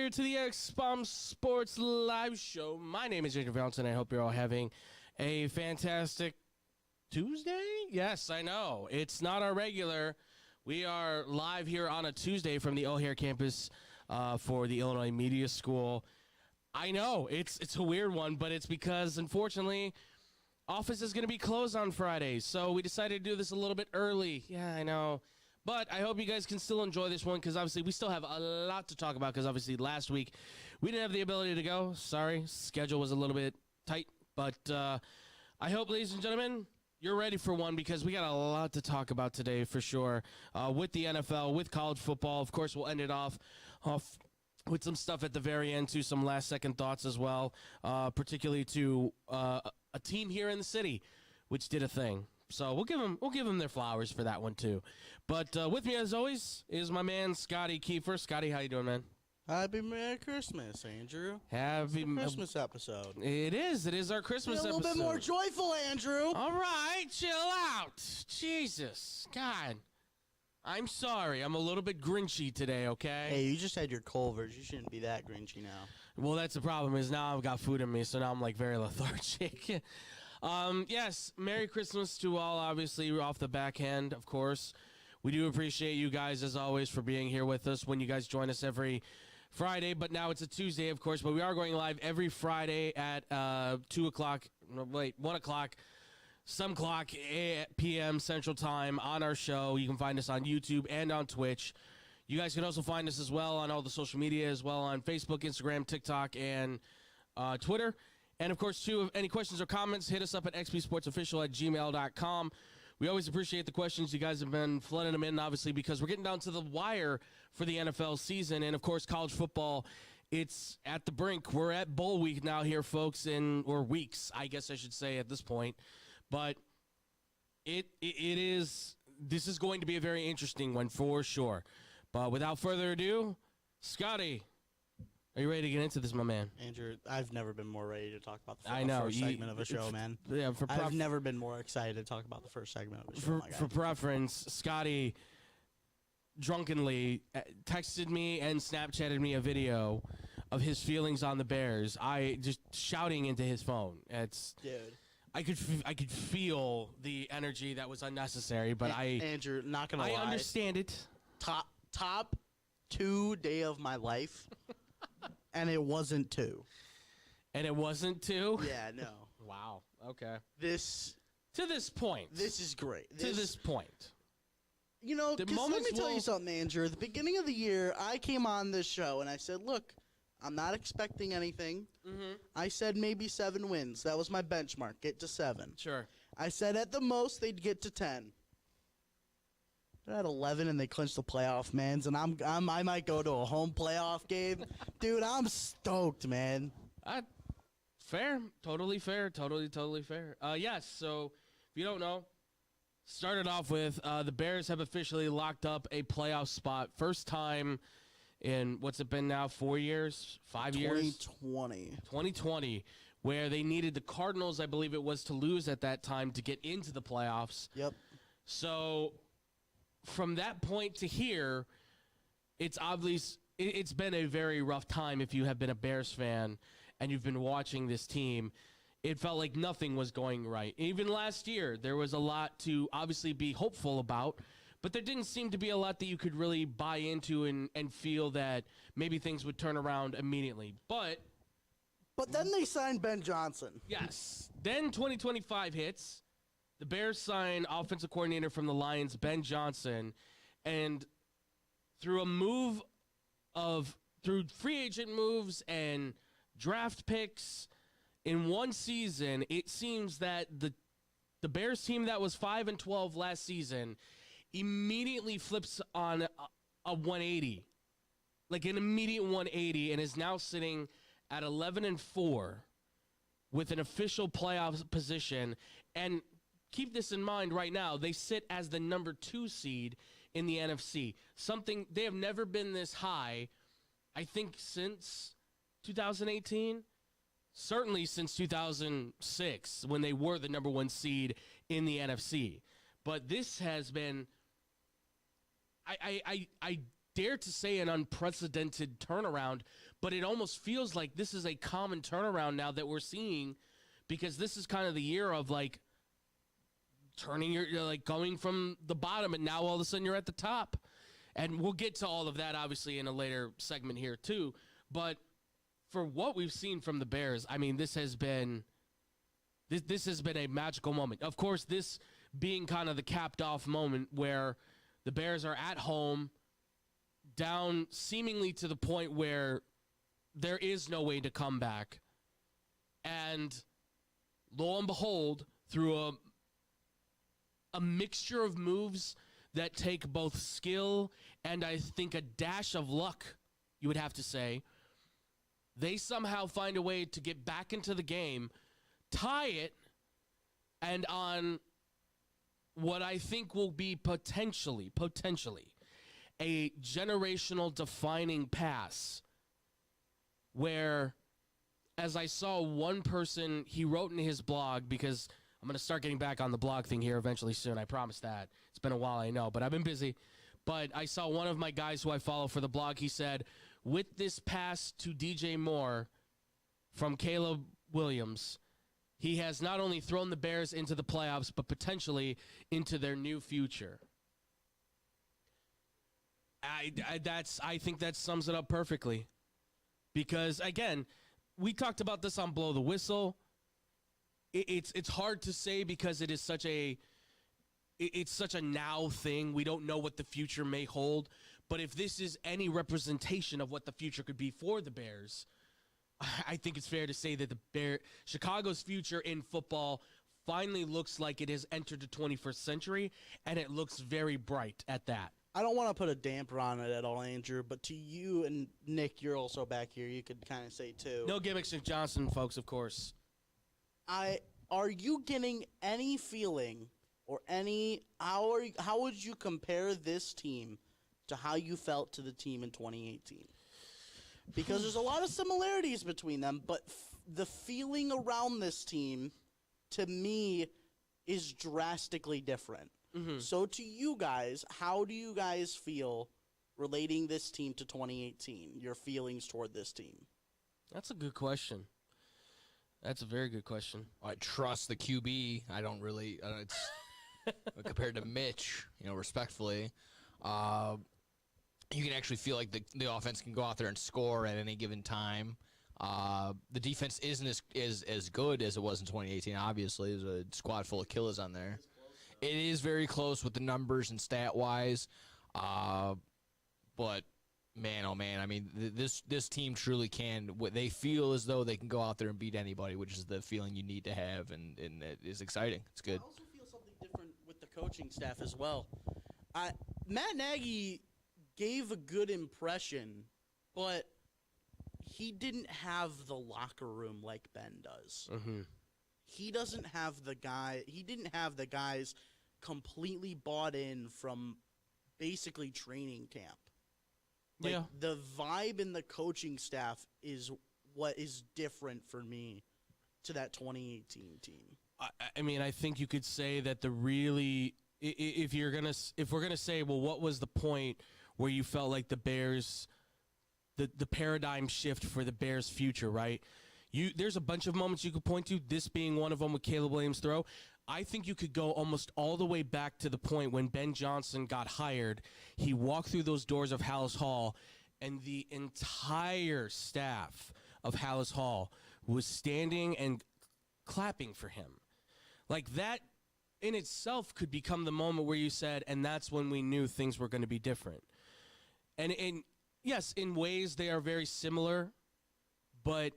here to the X-Bomb Sports Live Show. My name is Jacob Valentine. I hope you're all having a fantastic Tuesday. Yes, I know. It's not our regular. We are live here on a Tuesday from the O'Hare campus for the Illinois Media School. I know, it's a weird one, but it's because, unfortunately, office is going to be closed on Friday, so we decided to do this a little bit early. Yeah, I know. But I hope you guys can still enjoy this one because, obviously, we still have a lot to talk about because, obviously, last week we didn't have the ability to go. Sorry, schedule was a little bit tight. But I hope, ladies and gentlemen, you're ready for one because we got a lot to talk about today for sure with the NFL, with college football. Of course, we'll end it off with some stuff at the very end, too, some last-second thoughts as well, particularly to a team here in the city which did a thing. So we'll give them their flowers for that one too. But with me as always is my man Scotty Kiefer. Scotty, how you doing, man? Happy Merry Christmas, Andrew. Happy Christmas episode. It is our Christmas episode. A little bit more joyful, Andrew. All right, chill out. Jesus, God. I'm sorry. I'm a little bit grinchy today, okay? Hey, you just had your Culvers. You shouldn't be that grinchy now. Well, that's the problem is now I've got food in me, so now I'm like very lethargic. Yes, Merry Christmas to all, obviously, off the back end, of course. We do appreciate you guys, as always, for being here with us when you guys join us every Friday. But now it's a Tuesday, of course, but we are going live every Friday at 1 o'clock, some clock p.m. Central Time on our show. You can find us on YouTube and on Twitch. You guys can also find us as well on all the social media, as well on Facebook, Instagram, TikTok, and Twitter. And, of course, too, if any questions or comments, hit us up at xpsportsofficial@gmail.com. We always appreciate the questions. You guys have been flooding them in, obviously, because we're getting down to the wire for the NFL season. And, of course, college football, it's at the brink. We're at bowl week now here, folks, or weeks, I guess I should say at this point. But this is going to be a very interesting one for sure. But without further ado, Scotty, are you ready to get into this, my man? Andrew, I've never been more ready to talk about the first segment of a show, man. Yeah, I've never been more excited to talk about the first segment of a show. For preference, Scotty drunkenly texted me and Snapchatted me a video of his feelings on the Bears. I just shouting into his phone. Dude. I could feel the energy that was unnecessary, but Andrew, not gonna lie. I understand it. Top 2 day of my life. And it wasn't 2. And it wasn't 2? Yeah, no. Wow. Okay. To this point. This is great. To this point. You know, let me tell you something, Andrew. At the beginning of the year, I came on this show and I said, look, I'm not expecting anything. Mm-hmm. I said maybe 7 wins. That was my benchmark. Get to 7. Sure. I said at the most they'd get to 10. They're at 11 and they clinched the playoff, man. And I might go to a home playoff game. Dude, I'm stoked, man. Fair. Totally fair. Totally fair. Yes, so if you don't know, started off with the Bears have officially locked up a playoff spot. First time in, what's it been now, 4 years? 5 years? 2020, where they needed the Cardinals, I believe it was, to lose at that time to get into the playoffs. Yep. So from that point to here, it's been a very rough time if you have been a Bears fan and you've been watching this team. It felt like nothing was going right. Even last year, there was a lot to obviously be hopeful about, but there didn't seem to be a lot that you could really buy into and feel that maybe things would turn around immediately. But then they signed Ben Johnson. Yes. Then 2025 hits. The Bears sign offensive coordinator from the Lions, Ben Johnson, and through free agent moves and draft picks in one season, it seems that the Bears team that was 5-12 last season immediately flips on a 180, like an immediate 180, and is now sitting at 11-4 with an official playoff position. And keep this in mind right now, they sit as the number 2 seed in the NFC. Something they have never been this high, I think, since 2018. Certainly since 2006, when they were the number 1 seed in the NFC. But this has been, I dare to say, an unprecedented turnaround, but it almost feels like this is a common turnaround now that we're seeing, because this is kind of the year of like turning you're like going from the bottom and now all of a sudden you're at the top. And we'll get to all of that obviously in a later segment here too. But for what we've seen from the Bears, I mean, this has been a magical moment. Of course, this being kind of the capped off moment where the Bears are at home, down seemingly to the point where there is no way to come back. And lo and behold, through a mixture of moves that take both skill and I think a dash of luck, you would have to say, they somehow find a way to get back into the game, tie it, and on what I think will be potentially a generational defining pass where, as I saw one person, he wrote in his blog, because I'm going to start getting back on the blog thing here eventually soon, I promise that. It's been a while, I know, but I've been busy. But I saw one of my guys who I follow for the blog, he said, with this pass to DJ Moore from Caleb Williams, he has not only thrown the Bears into the playoffs, but potentially into their new future. I think that sums it up perfectly. Because, again, we talked about this on Blow the Whistle. It's hard to say because it is such a now thing. We don't know what the future may hold. But if this is any representation of what the future could be for the Bears, I think it's fair to say that Chicago's future in football finally looks like it has entered the 21st century, and it looks very bright at that. I don't want to put a damper on it at all, Andrew, but to you and Nick, you're also back here, you could kind of say too. No gimmicks, Nick Johnson, folks, of course. Are you getting any feeling or how would you compare this team to how you felt to the team in 2018? Because there's a lot of similarities between them, but the feeling around this team, to me, is drastically different. Mm-hmm. So to you guys, how do you guys feel relating this team to 2018, your feelings toward this team? That's a good question. That's a very good question. I trust the QB. I don't really it's compared to Mitch, respectfully. You can actually feel like the offense can go out there and score at any given time. The defense isn't as good as it was in 2018, obviously. There's a squad full of killers on there. It is very close with the numbers and stat-wise. But, man, oh, man, I mean, this team truly can. They feel as though they can go out there and beat anybody, which is the feeling you need to have, and it is exciting. It's good. I also feel something different with the coaching staff as well. Matt Nagy gave a good impression, but he didn't have the locker room like Ben does. Mm-hmm. He didn't have the guys completely bought in from basically training camp. Like, the vibe in the coaching staff is what is different for me to that 2018 team. I mean, I think you could say that if we're gonna say, well, what was the point where you felt like the Bears, the paradigm shift for the Bears' future, right? There's a bunch of moments you could point to, this being one of them with Caleb Williams' throw. I think you could go almost all the way back to the point when Ben Johnson got hired. He walked through those doors of Hallis Hall, and the entire staff of Hallis Hall was standing and clapping for him. Like, that in itself could become the moment where you said, and that's when we knew things were going to be different. And yes, in ways they are very similar, but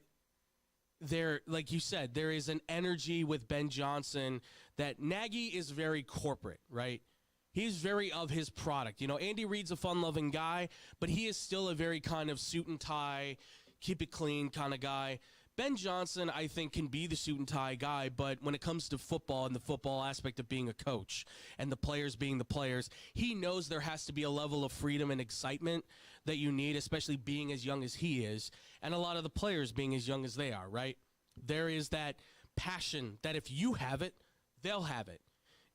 like you said, there is an energy with Ben Johnson that Nagy is very corporate, right? He's very of his product. Andy Reid's a fun-loving guy, but he is still a very kind of suit and tie, keep it clean kind of guy. Ben Johnson, I think, can be the suit and tie guy, but when it comes to football and the football aspect of being a coach and the players being the players, he knows there has to be a level of freedom and excitement that you need, especially being as young as he is, and a lot of the players being as young as they are, right? There is that passion that if you have it, they'll have it.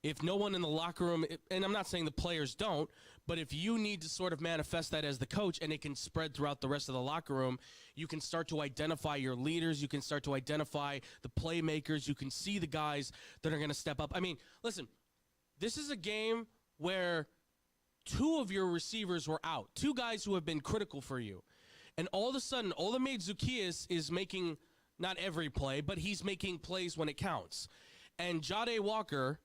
If no one in the locker room, and I'm not saying the players don't, But if you need to sort of manifest that as the coach and it can spread throughout the rest of the locker room, you can start to identify your leaders. You can start to identify the playmakers. You can see the guys that are going to step up. I mean, listen, this is a game where 2 of your receivers were out, 2 guys who have been critical for you. And all of a sudden, Olamide Zaccheaus is making not every play, but he's making plays when it counts. And Jade Walker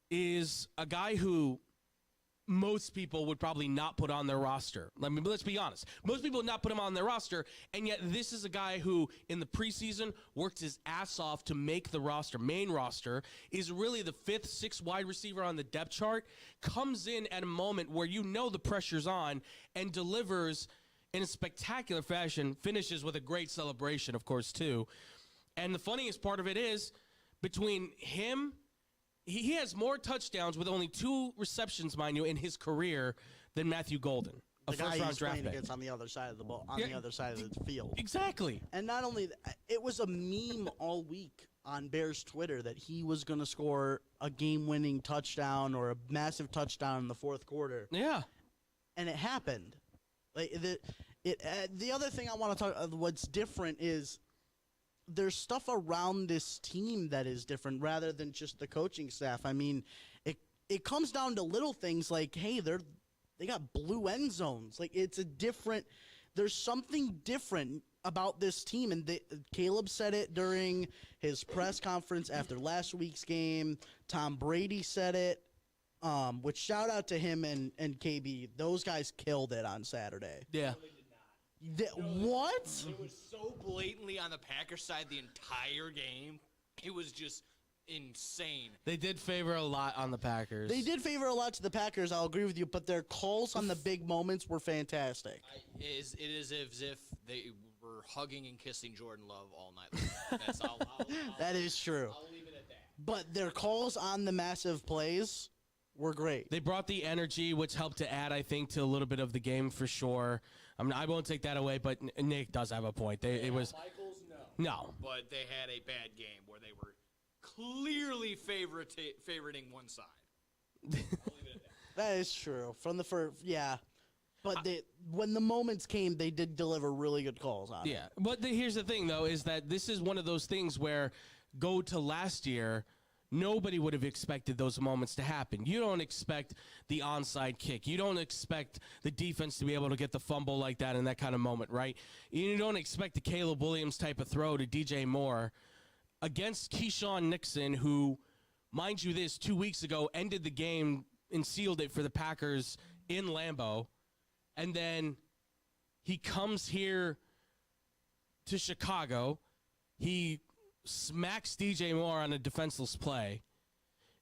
is a guy who most people would probably not put on their roster. Let's be honest. Most people would not put him on their roster, and yet this is a guy who, in the preseason, worked his ass off to make the roster, main roster, is really the 5th, 6th wide receiver on the depth chart, comes in at a moment where you know the pressure's on, and delivers in a spectacular fashion, finishes with a great celebration, of course, too. And the funniest part of it is, between him, he has more touchdowns with only 2 receptions, mind you, in his career than Matthew Golden, a first-round draft pick. On the other side of the ball, the other side of the field. Exactly. And not only that, it was a meme all week on Bears Twitter that he was going to score a game-winning touchdown or a massive touchdown in the 4th quarter. Yeah. And it happened. Like the other thing I want to talk, what's different is there's stuff around this team that is different rather than just the coaching staff. I mean, it comes down to little things like, hey, they got blue end zones. Like, it's a different. There's something different about this team, and Caleb said it during his press conference after last week's game. Tom Brady said it. Which shout out to him and KB. Those guys killed it on Saturday. Yeah. What? It was so blatantly on the Packers side the entire game. It was just insane. They did favor a lot on the Packers. They did favor a lot to the Packers, I'll agree with you, but their calls on the big moments were fantastic. It is as if they were hugging and kissing Jordan Love all night long. That's all. That is true. I'll leave it at that. But their calls on the massive plays were great. They brought the energy, which helped to add, I think, to a little bit of the game for sure. I mean, I won't take that away, but Nick does have a point. It was Michaels, no. But they had a bad game where they were clearly favoriting one side. I'll leave it at that. That is true. From the first, yeah. But when the moments came, they did deliver really good calls on it. Yeah. But here's the thing, though, is that this is one of those things where go to last year, nobody would have expected those moments to happen. You don't expect the onside kick. You don't expect the defense to be able to get the fumble like that in that kind of moment, right? You don't expect the Caleb Williams type of throw to DJ Moore against Keyshawn Nixon, who, mind you this, 2 weeks ago ended the game and sealed it for the Packers in Lambeau. And then he comes here to Chicago. He smacks DJ Moore on a defenseless play,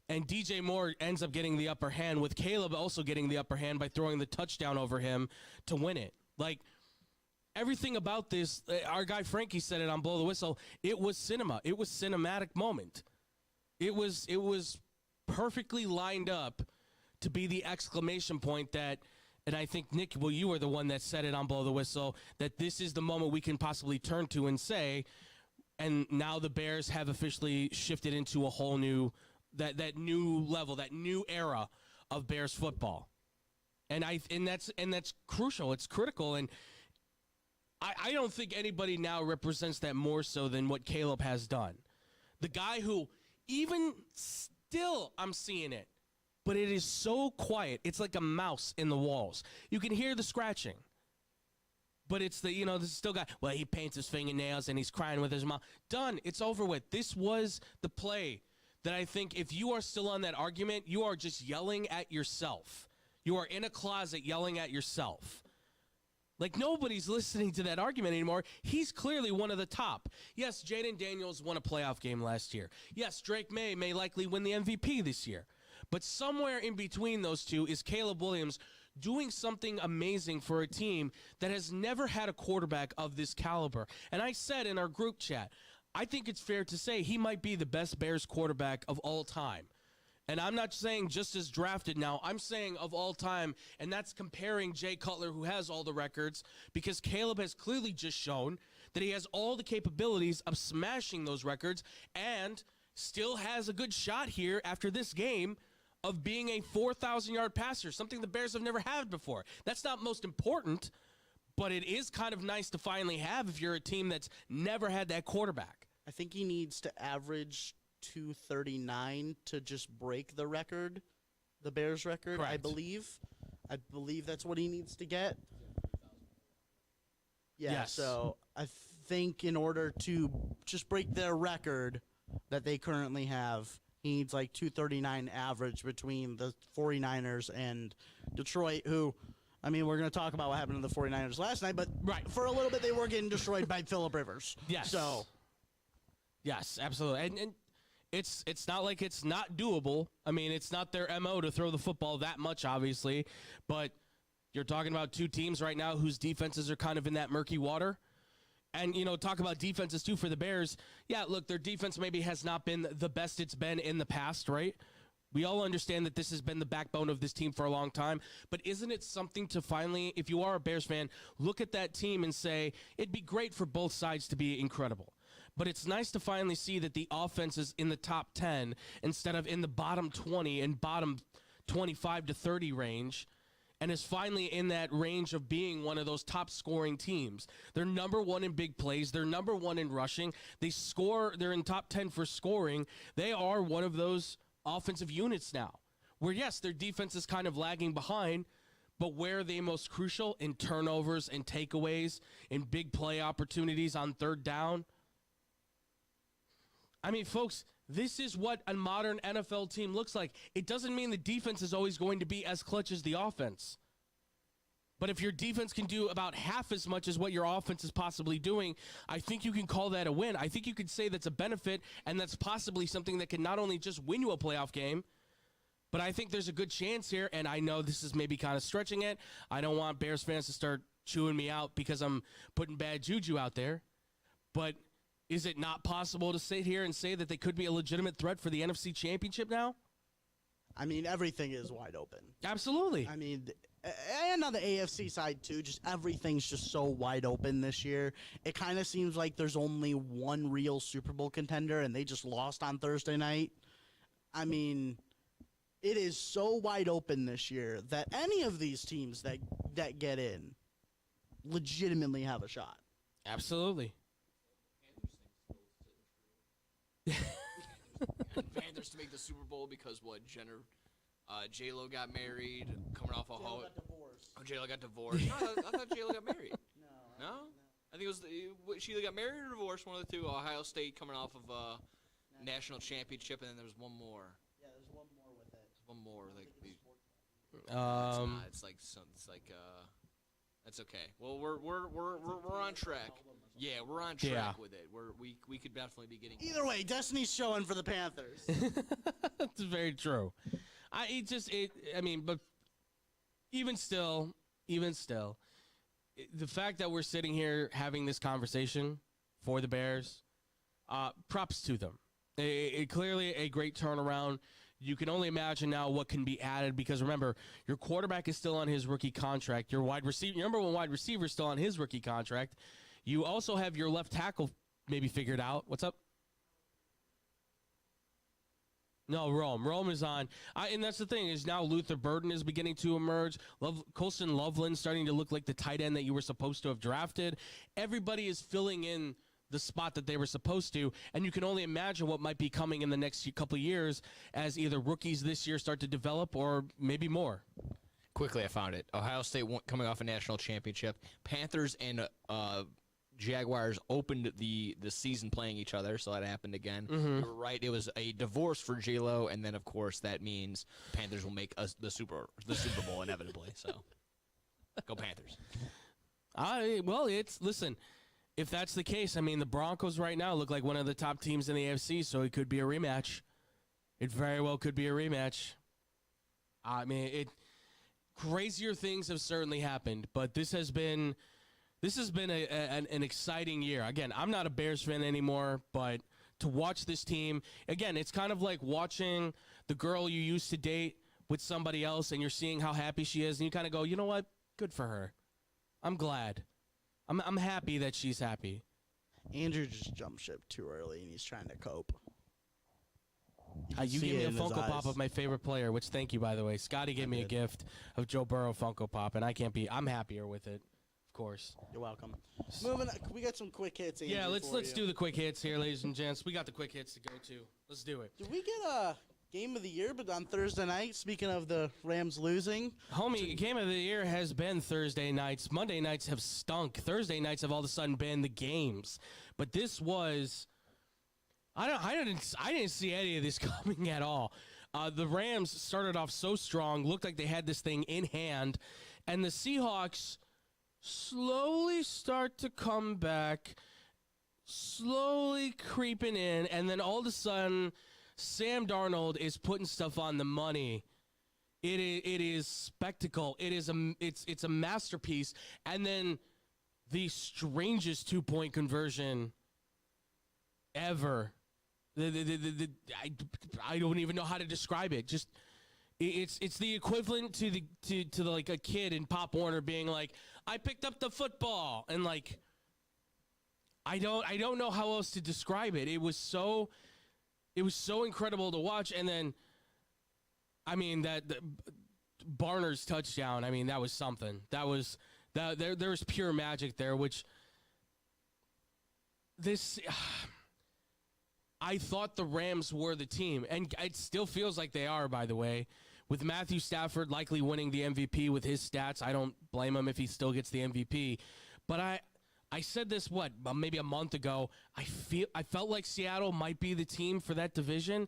and DJ Moore ends up getting the upper hand, with Caleb also getting the upper hand by throwing the touchdown over him to win it. Like, everything about this, our guy Frankie said it on Blow the Whistle, it was cinema. It was cinematic moment. It was perfectly lined up to be the exclamation point that, and I think, Nick, well, you were the one that said it on Blow the Whistle, that this is the moment we can possibly turn to and say, and now the Bears have officially shifted into a whole new, that new level, that new era of Bears football, and that's crucial. It's critical, and I don't think anybody now represents that more so than what Caleb has done. The guy who, even still, I'm seeing it, but it is so quiet. It's like a mouse in the walls. You can hear the scratching. But it's this still guy, well, he paints his fingernails and he's crying with his mom. Done. It's over with. This was the play that I think if you are still on that argument, you are just yelling at yourself. You are in a closet yelling at yourself. Like, nobody's listening to that argument anymore. He's clearly one of the top. Yes, Jaden Daniels won a playoff game last year. Yes, Drake may likely win the MVP this year. But somewhere in between those two is Caleb Williams doing something amazing for a team that has never had a quarterback of this caliber. And I said in our group chat, I think it's fair to say he might be the best Bears quarterback of all time. And I'm not saying just as drafted now. I'm saying of all time, and that's comparing Jay Cutler, who has all the records, because Caleb has clearly just shown that he has all the capabilities of smashing those records and still has a good shot here after this game of being a 4,000-yard passer, something the Bears have never had before. That's not most important, but it is kind of nice to finally have if you're a team that's never had that quarterback. I think he needs to average 239 to just break the record, the Bears record, Correct. I believe. I believe that's what he needs to get. Yeah, Yes. So I think in order to just break their record that they currently have, he needs like 239 average between the 49ers and Detroit, who, I mean, we're going to talk about what happened to the 49ers last night, but for a little bit they were getting destroyed by Phillip Rivers. Yes. So, yes, absolutely. And it's not like it's not doable. I mean, it's not their MO to throw the football that much, obviously, but you're talking about two teams right now whose defenses are kind of in that murky water. And, you know, talk about defenses, too, for the Bears. Yeah, look, their defense maybe has not been the best it's been in the past, right? We all understand that this has been the backbone of this team for a long time. But isn't it something to finally, if you are a Bears fan, look at that team and say, it'd be great for both sides to be incredible. But it's nice to finally see that the offense is in the top 10 instead of in the bottom 20 and bottom 25 to 30 range, and is finally in that range of being one of those top scoring teams. They're number one in big plays. They're number one in rushing. They score. They're in top 10 for scoring. They are one of those offensive units now where, yes, their defense is kind of lagging behind, but where are they most crucial? In turnovers and takeaways, in big play opportunities on third down. I mean, folks, this is what a modern NFL team looks like. It doesn't mean the defense is always going to be as clutch as the offense. But if your defense can do about half as much as what your offense is possibly doing, I think you can call that a win. I think you could say that's a benefit, and that's possibly something that can not only just win you a playoff game, but I think there's a good chance here, and I know this is maybe kind of stretching it. I don't want Bears fans to start chewing me out because I'm putting bad juju out there. But is it not possible to sit here and say that they could be a legitimate threat for the NFC Championship now? I mean, everything is wide open. Absolutely. I mean, and on the AFC side, too, just everything's just so wide open this year. It kind of seems like there's only one real Super Bowl contender, and they just lost on Thursday night. I mean, it is so wide open this year that any of these teams that get in legitimately have a shot. Absolutely. Panthers to make the Super Bowl because what? J-Lo got married, coming off a J-Lo got divorced. Oh, J-Lo got divorced. No, I thought J-Lo got married. No? I think it was she either got married or divorced, one of the two. Ohio State coming off of a national championship, and then there was one more. Yeah, there's one more with it. One more, like it's like that's okay. Well, we're on track. Yeah, we're on track with it. We could definitely be getting. Either way, Destiny's showing for the Panthers. That's very true. But even still, the fact that we're sitting here having this conversation for the Bears, props to them. Clearly a great turnaround. You can only imagine now what can be added because, remember, your quarterback is still on his rookie contract. Your number one wide receiver is still on his rookie contract. You also have your left tackle maybe figured out. What's up? No, Rome is on. And that's the thing is now Luther Burden is beginning to emerge. Colston Loveland starting to look like the tight end that you were supposed to have drafted. Everybody is filling in the spot that they were supposed to, and you can only imagine what might be coming in the next couple of years as either rookies this year start to develop or maybe more. Quickly, I found it. Ohio State coming off a national championship. Panthers and Jaguars opened the season playing each other, so that happened again. Mm-hmm. You were right. It was a divorce for J-Lo, and then, of course, that means Panthers will make the Super Bowl inevitably. So, go Panthers. Listen, if that's the case, I mean, the Broncos right now look like one of the top teams in the AFC, so it could be a rematch. It very well could be a rematch. I mean, crazier things have certainly happened, but this has been an exciting year. Again, I'm not a Bears fan anymore, but to watch this team, again, it's kind of like watching the girl you used to date with somebody else, and you're seeing how happy she is, and you kind of go, you know what? Good for her. I'm glad. I'm happy that she's happy. Andrew just jumped ship too early, and he's trying to cope. could You see gave me it a in his Funko Pop eyes. of my favorite player, which thank you, by the way. Scotty gave me a gift of Joe Burrow Funko Pop, and I'm happier with it, of course. You're welcome. Moving on, we got some quick hits, Andrew, Yeah, let's for do you. the quick hits here, ladies and gents. We got the quick hits to go to. Let's do it. Did we get a game of the year, but on Thursday night, speaking of the Rams losing? Homie, game of the year has been Thursday nights. Monday nights have stunk. Thursday nights have all of a sudden been the games. But this was... I didn't see any of this coming at all. The Rams started off so strong, looked like they had this thing in hand, and the Seahawks slowly start to come back, slowly creeping in, and then all of a sudden, Sam Darnold is putting stuff on the money. It is spectacle. It's a masterpiece, and then the strangest 2-point conversion ever. I don't even know how to describe it. Just it's the equivalent to the like a kid in Pop Warner being like, I picked up the football, and like I don't know how else to describe it. It was so incredible to watch, and then I mean that Barner's touchdown. I mean that was something. There was pure magic there, which this. I thought the Rams were the team, and it still feels like they are, by the way. With Matthew Stafford likely winning the MVP with his stats, I don't blame him if he still gets the MVP. But I said this, maybe a month ago. I felt like Seattle might be the team for that division.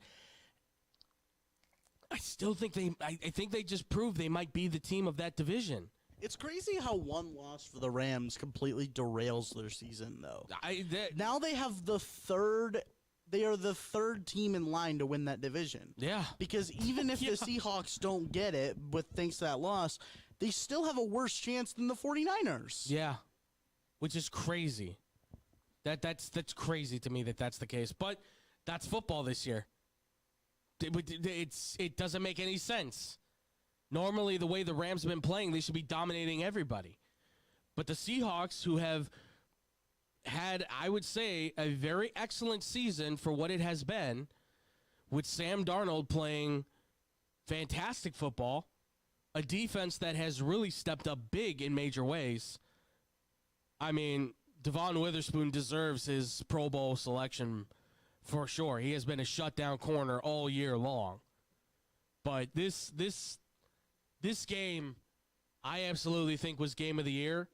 I still think I think they just proved they might be the team of that division. It's crazy how one loss for the Rams completely derails their season, though. Now they have the third... They are the third team in line to win that division. Yeah. Because even if the Seahawks don't get it with thanks to that loss, they still have a worse chance than the 49ers. Yeah. Which is crazy. That's crazy to me that that's the case. But that's football this year. It doesn't make any sense. Normally, the way the Rams have been playing, they should be dominating everybody. But the Seahawks, who have had, I would say, a very excellent season for what it has been, with Sam Darnold playing fantastic football, a defense that has really stepped up big in major ways. I mean, Devon Witherspoon deserves his Pro Bowl selection for sure. He has been a shutdown corner all year long. But this game, I absolutely think was game of the year.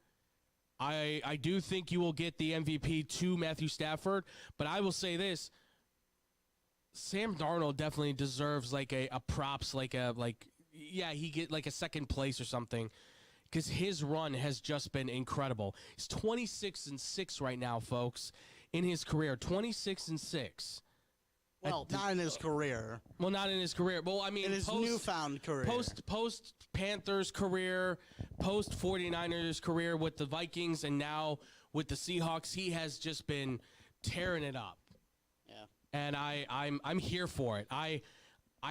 I do think you will get the MVP to Matthew Stafford, but I will say this. Sam Darnold definitely deserves like a props, he get like a second place or something, because his run has just been incredible. He's 26-6 right now, folks, in his career. 26-6. Well, not in his career. Well, not in his career. Well, I mean, in his newfound career. Post Panthers career, post 49ers career with the Vikings, and now with the Seahawks, he has just been tearing it up. Yeah. And I'm here for it. I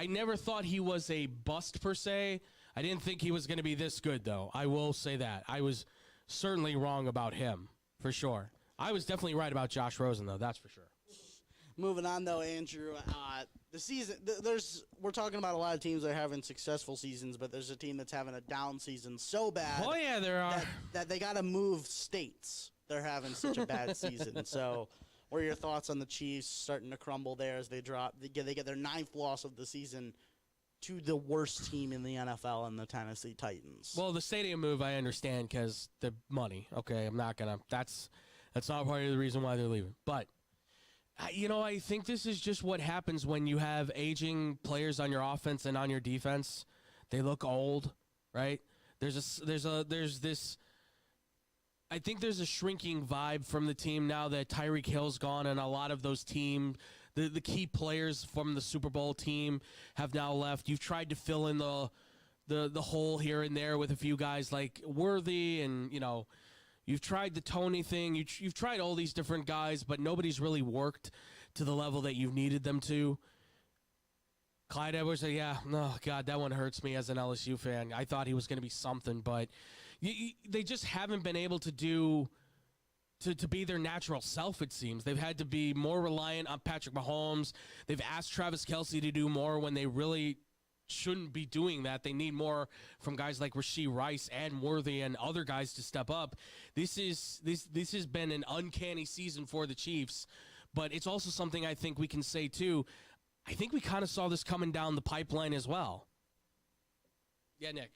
never thought he was a bust per se. I didn't think he was going to be this good, though. I will say that. I was certainly wrong about him, for sure. I was definitely right about Josh Rosen, though. That's for sure. Moving on, though, Andrew, the season, we're talking about a lot of teams that are having successful seasons, but there's a team that's having a down season so bad. Oh, yeah, there are. That they got to move states. They're having such a bad season. So what are your thoughts on the Chiefs starting to crumble there as they drop? They get their 9th loss of the season to the worst team in the NFL and the Tennessee Titans. Well, the stadium move, I understand, because the money. Okay, I'm not going to. That's not part of the reason why they're leaving. But I think this is just what happens when you have aging players on your offense and on your defense. They look old, right? There's this. I think there's a shrinking vibe from the team now that Tyreek Hill's gone, and a lot of those the key players from the Super Bowl team have now left. You've tried to fill in the hole here and there with a few guys like Worthy, and you've tried the Tony thing. You've tried all these different guys, but nobody's really worked to the level that you've needed them to. Clyde Edwards, God, that one hurts me as an LSU fan. I thought he was going to be something, but they just haven't been able to do to be their natural self, it seems. They've had to be more reliant on Patrick Mahomes. They've asked Travis Kelce to do more when they really shouldn't be doing that. They need more from guys like Rashee Rice and Worthy and other guys to step up. This has been an uncanny season for the Chiefs, but it's also something I think we can say too. I think we kind of saw this coming down the pipeline as well. Yeah, Nick.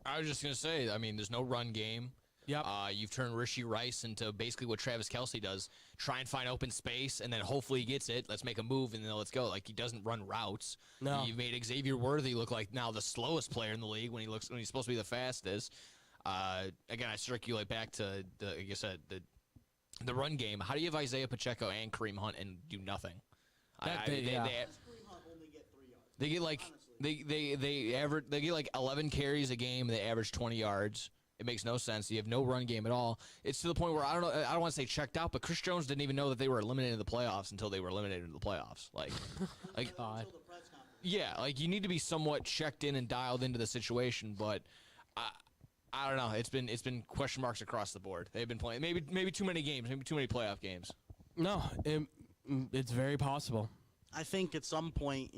I was just going to say, I mean, there's no run game. Yep. You've turned Rashee Rice into basically what Travis Kelce does. Try and find open space, and then hopefully he gets it. Let's make a move, and then let's go. Like, he doesn't run routes. No. You've made Xavier Worthy look like now the slowest player in the league when he's supposed to be the fastest. Again, I circulate back to, like I said, the run game. How do you have Isaiah Pacheco and Kareem Hunt and do nothing? They get like they get like 11 carries a game. They average 20 yards. It makes no sense. You have no run game at all. It's to the point where I don't want to say checked out, but Chris Jones didn't even know that they were eliminated in the playoffs until they were eliminated in the playoffs. Like God. Yeah, like you need to be somewhat checked in and dialed into the situation, but I don't know. It's been question marks across the board. They've been playing maybe too many games, maybe too many playoff games. No, it's very possible. I think at some point,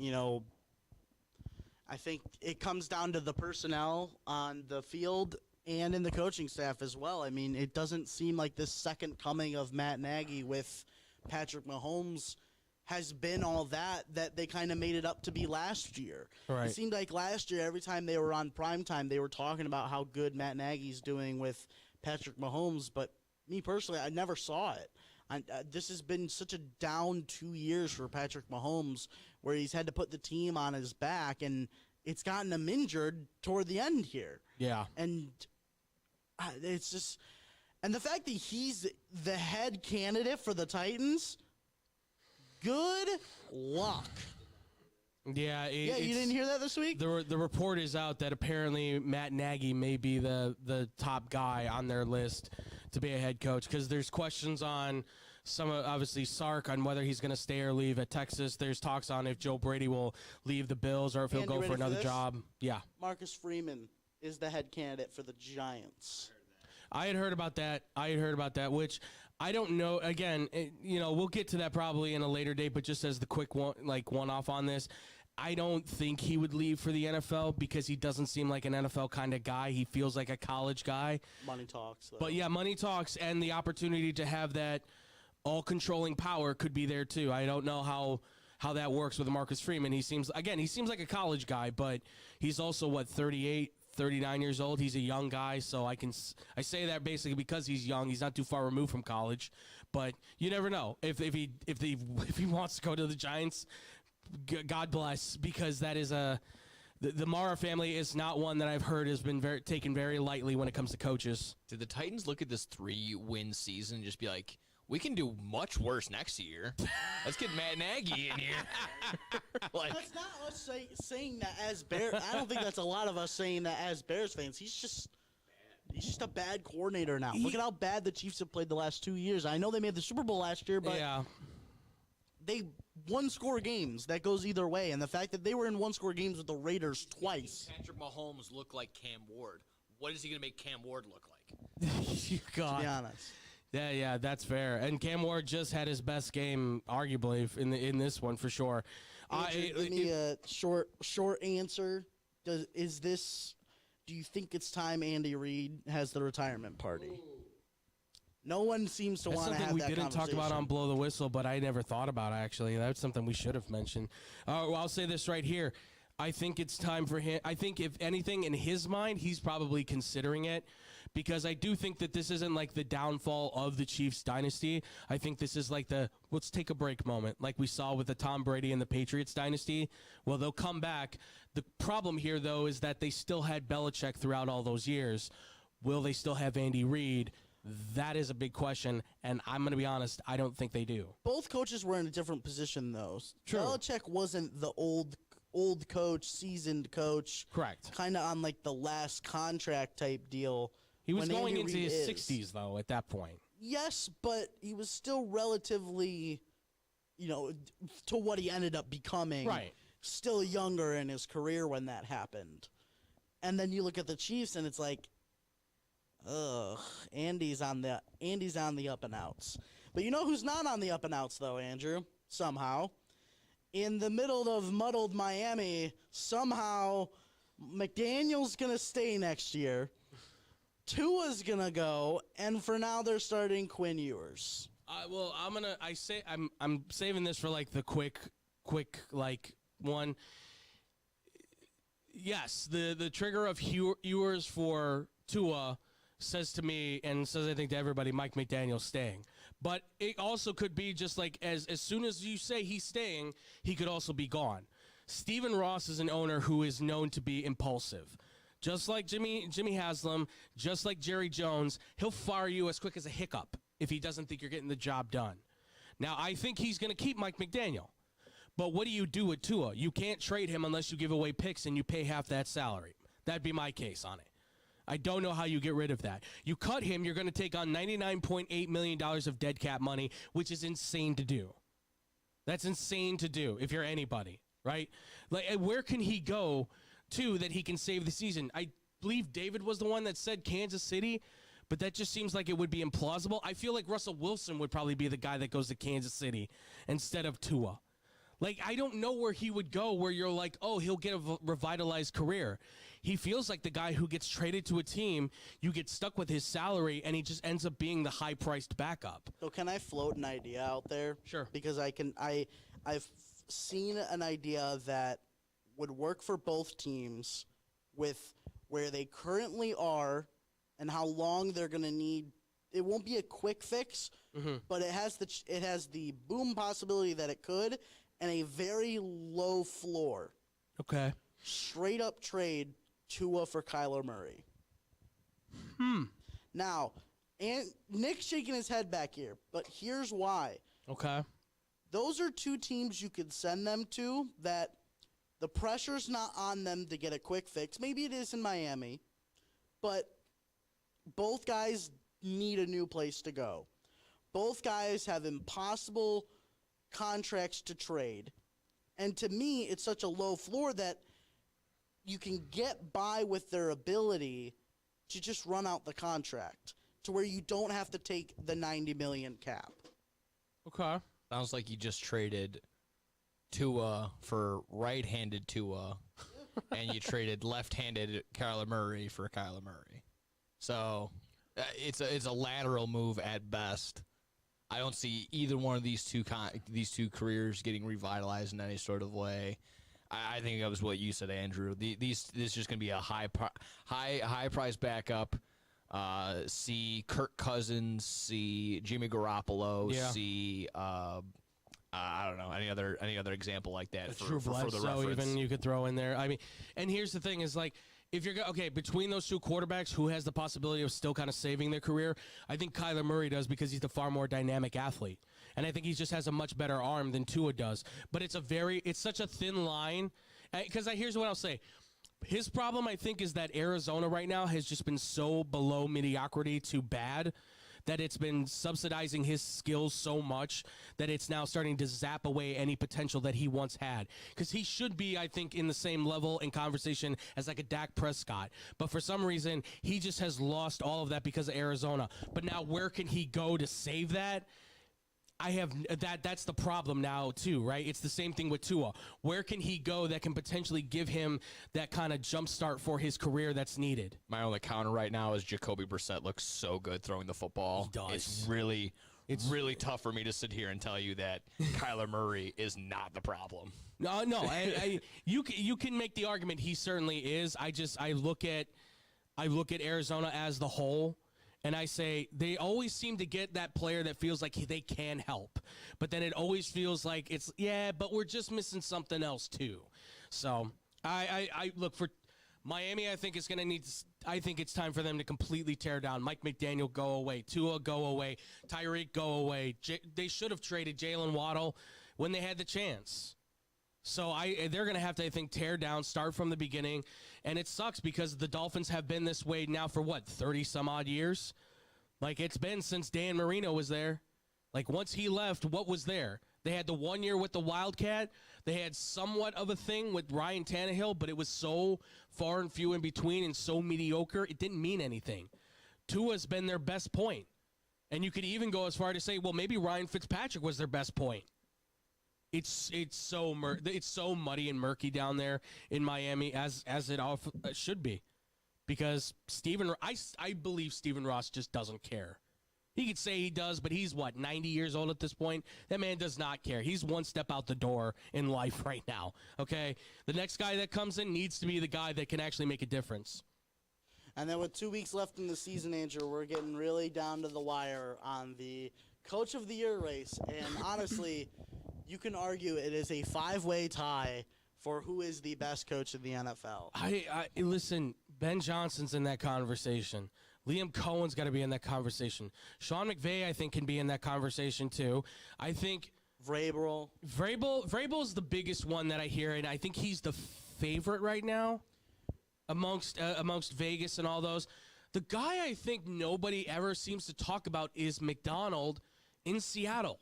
I think it comes down to the personnel on the field and in the coaching staff as well. I mean, it doesn't seem like this second coming of Matt Nagy with Patrick Mahomes has been all that they kind of made it up to be last year. Right. It seemed like last year, every time they were on primetime, they were talking about how good Matt Nagy's doing with Patrick Mahomes, but me personally, I never saw it. This has been such a down 2 years for Patrick Mahomes where he's had to put the team on his back, and it's gotten him injured toward the end here. Yeah. And it's just – and the fact that he's the head candidate for the Titans, good luck. Yeah. You didn't hear that this week? The report is out that apparently Matt Nagy may be the top guy on their list to be a head coach because there's questions on obviously Sark on whether he's going to stay or leave at Texas. There's talks on if Joe Brady will leave the Bills or if he'll go for another job. Yeah. Marcus Freeman is the head candidate for the Giants. I had heard about that, which I don't know. Again, we'll get to that probably in a later date, but just as the quick one-off on this, I don't think he would leave for the NFL because he doesn't seem like an NFL kind of guy. He feels like a college guy. Money talks, though. But yeah, money talks, and the opportunity to have that all-controlling power could be there too. I don't know how that works with Marcus Freeman. He seems like a college guy, but he's also 38, 39 years old. He's a young guy, so I say that basically because he's young. He's not too far removed from college, but you never know if he wants to go to the Giants. God bless, because that is the Mara family is not one that I've heard has been taken very lightly when it comes to coaches. Did the Titans look at this 3-win season and just be like, we can do much worse next year? Let's get Matt Nagy in here. That's not us saying that as Bears. I don't think that's a lot of us saying that as Bears fans. He's just a bad coordinator now. Look at how bad the Chiefs have played the last 2 years. I know they made the Super Bowl last year, but yeah. They one-score games. That goes either way. And the fact that they were in one-score games with the Raiders twice. Patrick Mahomes looked like Cam Ward. What is he going to make Cam Ward look like? God. To be honest. Yeah, that's fair. And Cam Ward just had his best game, arguably, in this one for sure. Andrew, give me a short answer. Do you think it's time Andy Reid has the retirement party? No one seems to want to have that conversation. That's something we didn't talk about on Blow the Whistle, but I never thought about, actually. That's something we should have mentioned. Well, I'll say this right here. I think it's time for him. I think, if anything, in his mind, he's probably considering it, because I do think that this isn't like the downfall of the Chiefs dynasty. I think this is like the let's take a break moment, like we saw with the Tom Brady and the Patriots dynasty. Well, they'll come back. The problem here, though, is that they still had Belichick throughout all those years. Will they still have Andy Reid? That is a big question, and I'm going to be honest, I don't think they do. Both coaches were in a different position, though. True. Belichick wasn't the old coach, seasoned coach. Correct. Kind of on like the last contract type deal. He was going into his 60s, though, at that point. Yes, but he was still relatively, to what he ended up becoming. Right. Still younger in his career when that happened. And then you look at the Chiefs, and it's like, Ugh, Andy's on the up and outs. But you know who's not on the up and outs though, Andrew? Somehow, in the middle of muddled Miami, somehow McDaniel's gonna stay next year. Tua's gonna go, and for now they're starting Quinn Ewers. Well, I'm saving this for like the quick like one. Yes, the trigger of Ewers for Tua says to me and says I think to everybody Mike McDaniel's staying. But it also could be just like as soon as you say he's staying, he could also be gone. Stephen Ross is an owner who is known to be impulsive. Just like Jimmy Haslam, just like Jerry Jones, he'll fire you as quick as a hiccup if he doesn't think you're getting the job done. Now, I think he's going to keep Mike McDaniel. But what do you do with Tua? You can't trade him unless you give away picks and you pay half that salary. That'd be my case on it. I don't know how you get rid of that. You cut him, you're going to take on $99.8 million of dead cap money, which is insane to do. That's insane to do if you're anybody, right? Like, where can he go to that he can save the season? I believe David was the one that said Kansas City, but that just seems like it would be implausible. I feel like Russell Wilson would probably be the guy that goes to Kansas City instead of Tua. Like, I don't know where he would go where you're like, oh, he'll get a revitalized career. He feels like the guy who gets traded to a team, you get stuck with his salary, and he just ends up being the high-priced backup. So can I float an idea out there? Sure. Because I've seen an idea that would work for both teams with where they currently are and how long they're going to need. It won't be a quick fix, but it has the boom possibility that it could and a very low floor. Okay. Straight up trade Tua for Kyler Murray. Now, and Nick's shaking his head back here, but here's why. Okay. Those are two teams you could send them to that the pressure's not on them to get a quick fix. Maybe it is in Miami, but both guys need a new place to go. Both guys have impossible contracts to trade. And to me, it's such a low floor that you can get by with their ability to just run out the contract to where you don't have to take the $90 million cap. Okay. Sounds like you just traded Tua for right-handed Tua, and you traded left-handed Kyler Murray for Kyler Murray. So it's a lateral move at best. I don't see either one of these two careers getting revitalized in any sort of way. I think that was what you said, Andrew. This is just going to be a high price backup. See Kirk Cousins, see Jimmy Garoppolo, see I don't know any other example like that for the reference. Even you could throw in there. I mean, and here's the thing: is like if you're between those two quarterbacks, who has the possibility of still kind of saving their career? I think Kyler Murray does because he's the far more dynamic athlete, and I think he just has a much better arm than Tua does. But it's such a thin line. Because here's what I'll say. His problem, I think, is that Arizona right now has just been so below mediocrity to bad that it's been subsidizing his skills so much that it's now starting to zap away any potential that he once had. Because he should be, I think, in the same level in conversation as like a Dak Prescott. But for some reason, he just has lost all of that because of Arizona. But now where can he go to save that? That's the problem now too, right? It's the same thing with Tua. Where can he go that can potentially give him that kind of jump start for his career that's needed? My only counter right now is Jacoby Brissett looks so good throwing the football. He does. It's really tough for me to sit here and tell you that Kyler Murray is not the problem. No, you can make the argument he certainly is. I look at Arizona as the whole. And I say they always seem to get that player that feels like they can help. But then it always feels like but we're just missing something else too. So I look for Miami. I think it's time for them to completely tear down. Mike McDaniel, go away. Tua, go away. Tyreek, go away. They should have traded Jalen Waddle when they had the chance. So they're going to have to, I think, tear down, start from the beginning. And it sucks because the Dolphins have been this way now for, 30-some-odd years? Like, it's been since Dan Marino was there. Like, once he left, what was there? They had the 1 year with the Wildcat. They had somewhat of a thing with Ryan Tannehill, but it was so far and few in between and so mediocre, it didn't mean anything. Tua's been their best point. And you could even go as far to say, well, maybe Ryan Fitzpatrick was their best point. It's so muddy and murky down there in Miami, as it all should be, because I believe Stephen Ross just doesn't care. He could say he does, but he's 90 years old at this point. That man does not care. He's one step out the door in life right now. Okay, the next guy that comes in needs to be the guy that can actually make a difference. And then with 2 weeks left in the season, Andrew, we're getting really down to the wire on the Coach of the Year race. And honestly, you can argue it is a 5-way tie for who is the best coach in the NFL. Listen, Ben Johnson's in that conversation. Liam Cohen's got to be in that conversation. Sean McVay, I think, can be in that conversation too. I think Vrabel's the biggest one that I hear, and I think he's the favorite right now amongst Vegas and all those. The guy I think nobody ever seems to talk about is McDonald in Seattle.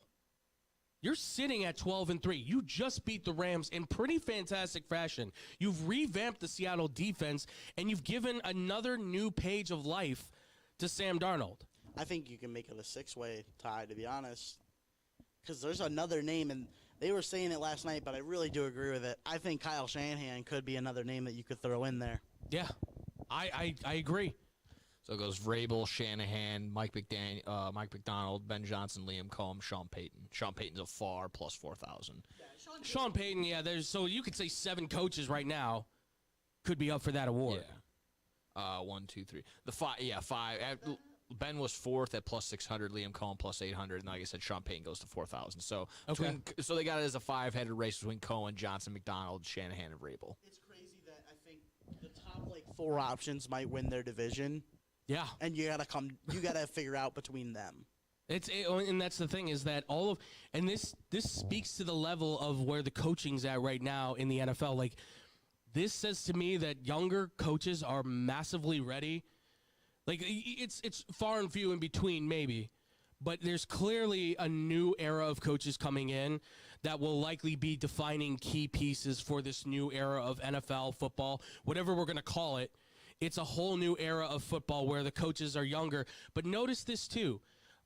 You're sitting at 12-3. You just beat the Rams in pretty fantastic fashion. You've revamped the Seattle defense, and you've given another new page of life to Sam Darnold. I think you can make it a 6-way tie, to be honest, because there's another name, and they were saying it last night, but I really do agree with it. I think Kyle Shanahan could be another name that you could throw in there. Yeah, I agree. So it goes Vrabel, Shanahan, Mike McDonald, Ben Johnson, Liam Cohen, Sean Payton. Sean Payton's a far plus 4,000. Sean Payton, yeah. So you could say 7 coaches right now could be up for that award. Yeah. 1, 2, 3. The 5. Yeah, 5. Ben was 4th at plus 600. Liam Cohen plus 800. And like I said, Sean Payton goes to 4,000. So so they got it as a 5-headed race between Cohen, Johnson, McDonald, Shanahan, and Vrabel. It's crazy that I think the top 4 options might win their division. Yeah, and you gotta figure out between them. And that's the thing is that this speaks to the level of where the coaching's at right now in the NFL. Like, this says to me that younger coaches are massively ready. Like, it's far and few in between, maybe, but there's clearly a new era of coaches coming in that will likely be defining key pieces for this new era of NFL football, whatever we're gonna call it. It's a whole new era of football where the coaches are younger. But notice this, too.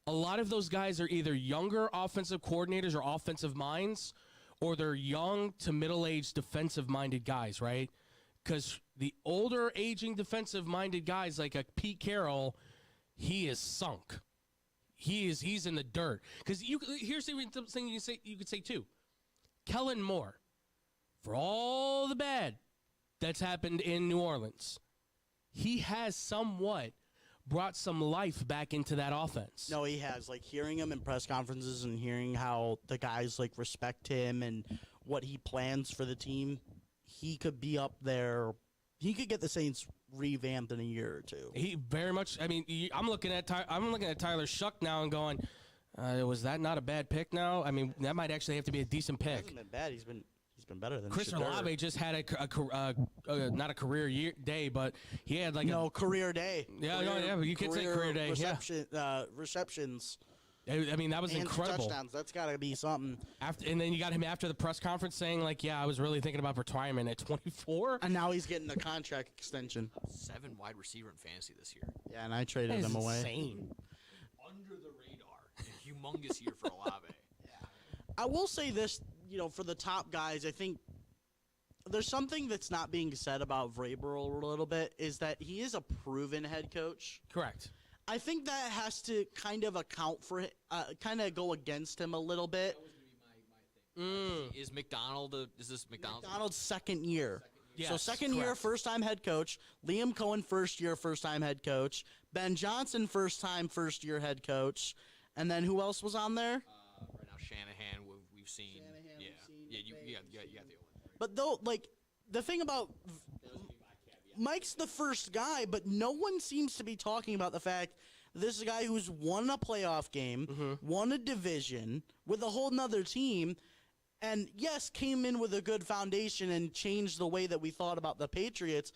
A lot of those guys are either younger offensive coordinators or offensive minds, or they're young to middle-aged defensive-minded guys, right? Because the older, aging defensive-minded guys like a Pete Carroll, he is sunk. He's in the dirt. Because here's the thing you could say, too. Kellen Moore, for all the bad that's happened in New Orleans, he has somewhat brought some life back into that offense. No, he has. Like, hearing him in press conferences and hearing how the guys, respect him and what he plans for the team, he could be up there. He could get the Saints revamped in a year or two. He very much. I mean, I'm looking at Tyler Shuck now and going, was that not a bad pick now? I mean, that might actually have to be a decent pick. He hasn't been bad. He's been better than Chris Olave just had not a career day, but he had career day. Yeah, you could say career day. Receptions. I mean, that was and incredible. Touchdowns. That's got to be something. And then you got him after the press conference saying, I was really thinking about retirement at 24. And now he's getting a contract extension. 7 wide receiver in fantasy this year. Yeah, and I traded him away. Insane. Under the radar. A humongous year for Olave. I will say this, for the top guys, I think there's something that's not being said about Vrabel a little bit, is that he is a proven head coach. Correct. I think that has to kind of account for kind of go against him a little bit. That was going to be my thing. Is this McDonald's? McDonald's second year. Yes, so second correct. year, first-time head coach. Liam Cohen, first year, first-time head coach. Ben Johnson, first-year head coach. And then who else was on there? Right now, Shanahan, we've seen. You got the old one. But the thing about Mike's the first guy, but no one seems to be talking about the fact that this is a guy who's won a playoff game, won a division with a whole nother team, and yes, came in with a good foundation and changed the way that we thought about the Patriots.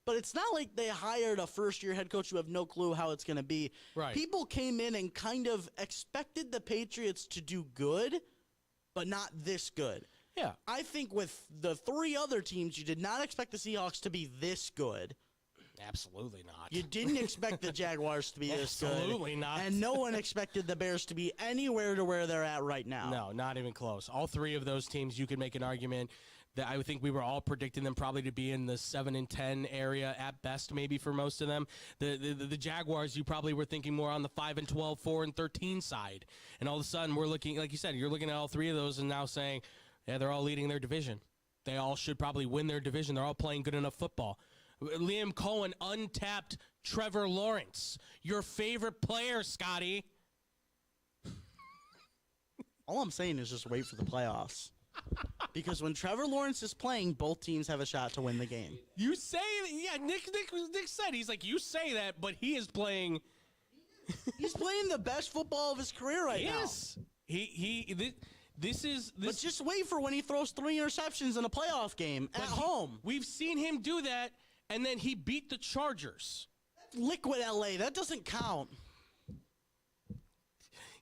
But it's not like they hired a first-year head coach who have no clue how it's going to be. Right. People came in and kind of expected the Patriots to do good, but not this good. Yeah. I think with the 3 other teams, you did not expect the Seahawks to be this good. Absolutely not. You didn't expect the Jaguars to be this good. Absolutely not. And no one expected the Bears to be anywhere to where they're at right now. No, not even close. All three of those teams, you could make an argument that I would think we were all predicting them probably to be in the 7-10 area at best, maybe for most of them. The Jaguars, you probably were thinking more on the 5-12, 4-13 side. And all of a sudden, we're looking, like you said, you're looking at all three of those and now saying, yeah, they're all leading their division. They all should probably win their division. They're all playing good enough football. Liam Cohen untapped Trevor Lawrence. Your favorite player, Scotty. All I'm saying is just wait for the playoffs. Because when Trevor Lawrence is playing, both teams have a shot to win the game. You say, yeah, Nick said, he's like, you say that, but he is playing. He's playing the best football of his career right now. Yes. This is. But just wait for when he throws 3 interceptions in a playoff game at home. We've seen him do that, and then he beat the Chargers. Liquid LA, that doesn't count.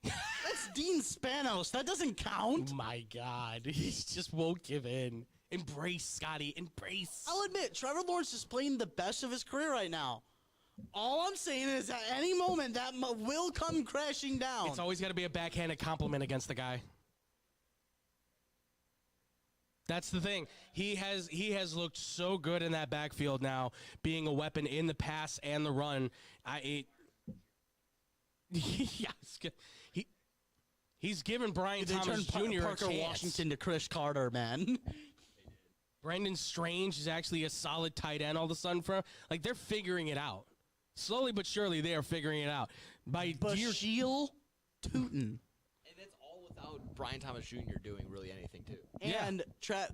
That's Dean Spanos. That doesn't count. Oh my God. He just won't give in. Embrace, Scotty. Embrace. I'll admit, Trevor Lawrence is playing the best of his career right now. All I'm saying is at any moment that will come crashing down. It's always got to be a backhanded compliment against the guy. That's the thing. He has looked so good in that backfield now, being a weapon in the pass and the run. He's given Brian Thomas Jr. Parker a chance. Washington to Chris Carter, man. Brendan Strange is actually a solid tight end all of a sudden. Like, they're figuring it out. Slowly but surely, they are figuring it out. Bashil Tootin. And that's all without Brian Thomas Jr. doing really anything, too. And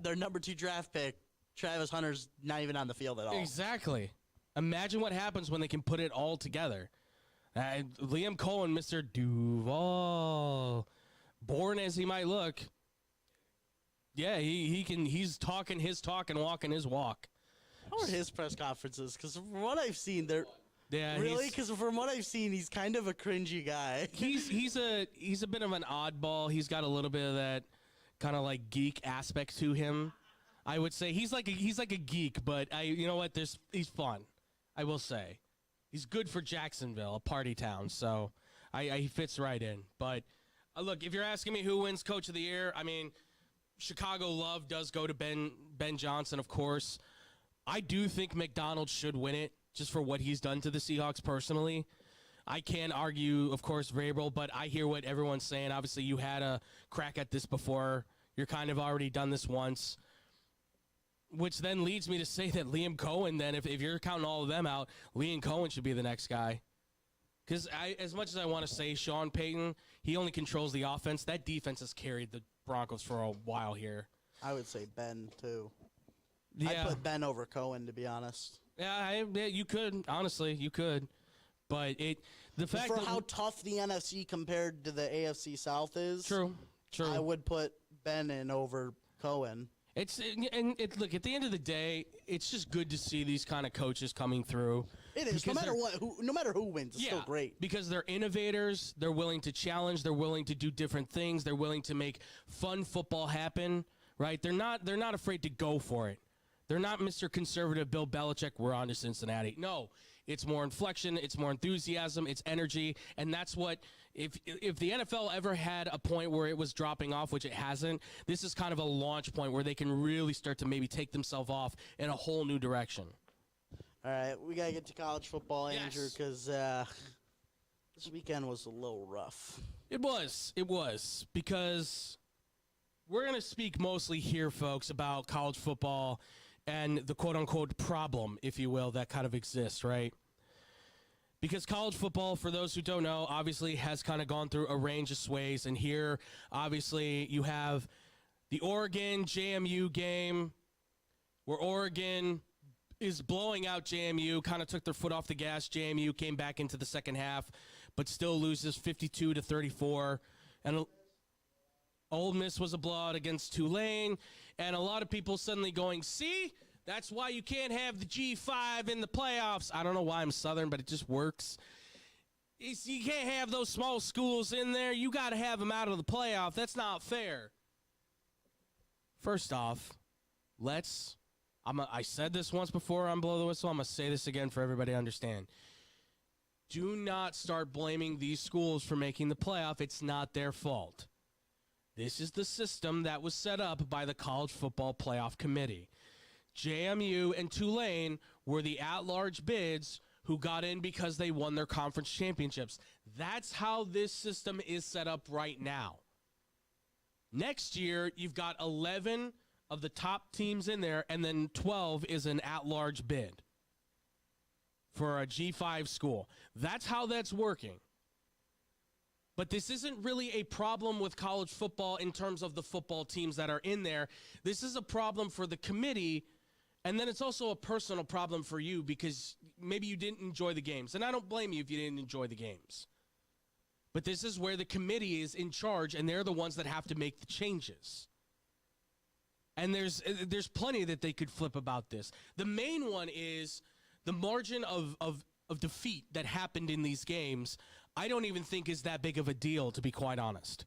their number 2 draft pick, Travis Hunter's not even on the field at all. Exactly. Imagine what happens when they can put it all together. Liam Cohen, Mr. Duval, born as he might look. Yeah, he's talking his talk and walking his walk. How are his press conferences? Because from what I've seen, they're really, because from what I've seen, he's kind of a cringy guy. he's a bit of an oddball. He's got a little bit of that kind of like geek aspect to him. I would say he's like a geek, but you know what? He's fun. I will say, he's good for Jacksonville, a party town. So he fits right in. But look, if you're asking me who wins Coach of the Year, I mean, Chicago love does go to Ben Johnson, of course. I do think McDonald should win it just for what he's done to the Seahawks personally. I can argue, of course, Vrabel, but I hear what everyone's saying. Obviously, you had a crack at this before. You're kind of already done this once, which then leads me to say that Liam Cohen, then, if you're counting all of them out, Liam Cohen should be the next guy. Because as much as I want to say Sean Payton, he only controls the offense. That defense has carried the Broncos for a while here. I would say Ben, too. Yeah. I'd put Ben over Cohen, to be honest. Yeah, you could. Honestly, you could. But the fact for that how tough the NFC compared to the AFC South is, true. I would put Ben in over Cohen. Look, at the end of the day, it's just good to see these kind of coaches coming through. It is, no matter who wins, it's still great. Because they're innovators, they're willing to challenge, they're willing to do different things, they're willing to make fun football happen, right? They're not afraid to go for it. They're not Mr. Conservative Bill Belichick, we're on to Cincinnati. No, it's more inflection, it's more enthusiasm, it's energy, and that's what, if the NFL ever had a point where it was dropping off, which it hasn't, this is kind of a launch point where they can really start to maybe take themselves off in a whole new direction. All right, we got to get to college football, Andrew, because this weekend was a little rough. It was, because we're going to speak mostly here, folks, about college football and the quote-unquote problem, if you will, that kind of exists, right? Because college football, for those who don't know, obviously has kind of gone through a range of sways. And here, obviously, you have the Oregon-JMU game where Oregon is blowing out JMU, kind of took their foot off the gas. JMU came back into the second half, but still loses 52-34. And Ole Miss was a blowout against Tulane, and a lot of people suddenly going, see, that's why you can't have the G5 in the playoffs. I don't know why I'm Southern, but it just works. You can't have those small schools in there. You got to have them out of the playoff. That's not fair. First off, let's I said this once before on Blow the Whistle. I'm going to say this again for everybody to understand. Do not start blaming these schools for making the playoff. It's not their fault. This is the system that was set up by the College Football Playoff Committee. JMU and Tulane were the at-large bids who got in because they won their conference championships. That's how this system is set up right now. Next year, you've got 11 of the top teams in there, and then 12 is an at-large bid for a G5 school. That's how that's working. But this isn't really a problem with college football in terms of the football teams that are in there. This is a problem for the committee, and then it's also a personal problem for you because maybe you didn't enjoy the games. And I don't blame you if you didn't enjoy the games. But this is where the committee is in charge, and they're the ones that have to make the changes. And there's plenty that they could flip about this. The main one is the margin of defeat that happened in these games. I don't even think is that big of a deal, to be quite honest.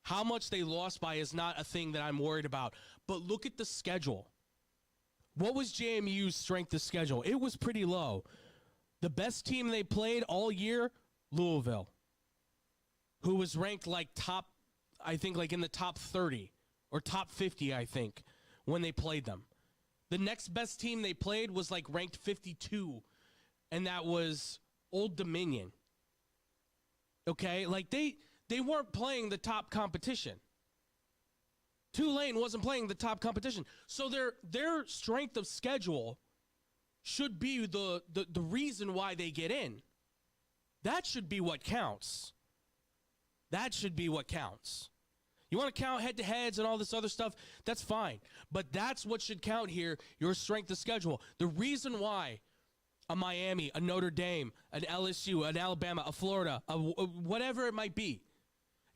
How much they lost by is not a thing that I'm worried about. But look at the schedule. What was JMU's strength of schedule? It was pretty low. The best team they played all year, Louisville, who was ranked like top, I think like in the top 30 or top 50, I think, when they played them. The next best team they played was like ranked 52, and that was Old Dominion. Okay, like they weren't playing the top competition. Tulane wasn't playing the top competition. So their strength of schedule should be the reason why they get in. That should be what counts. That should be what counts. You want to count head-to-heads and all this other stuff, that's fine. But that's what should count here, your strength of schedule. The reason why a Miami, a Notre Dame, an LSU, an Alabama, a Florida, whatever it might be,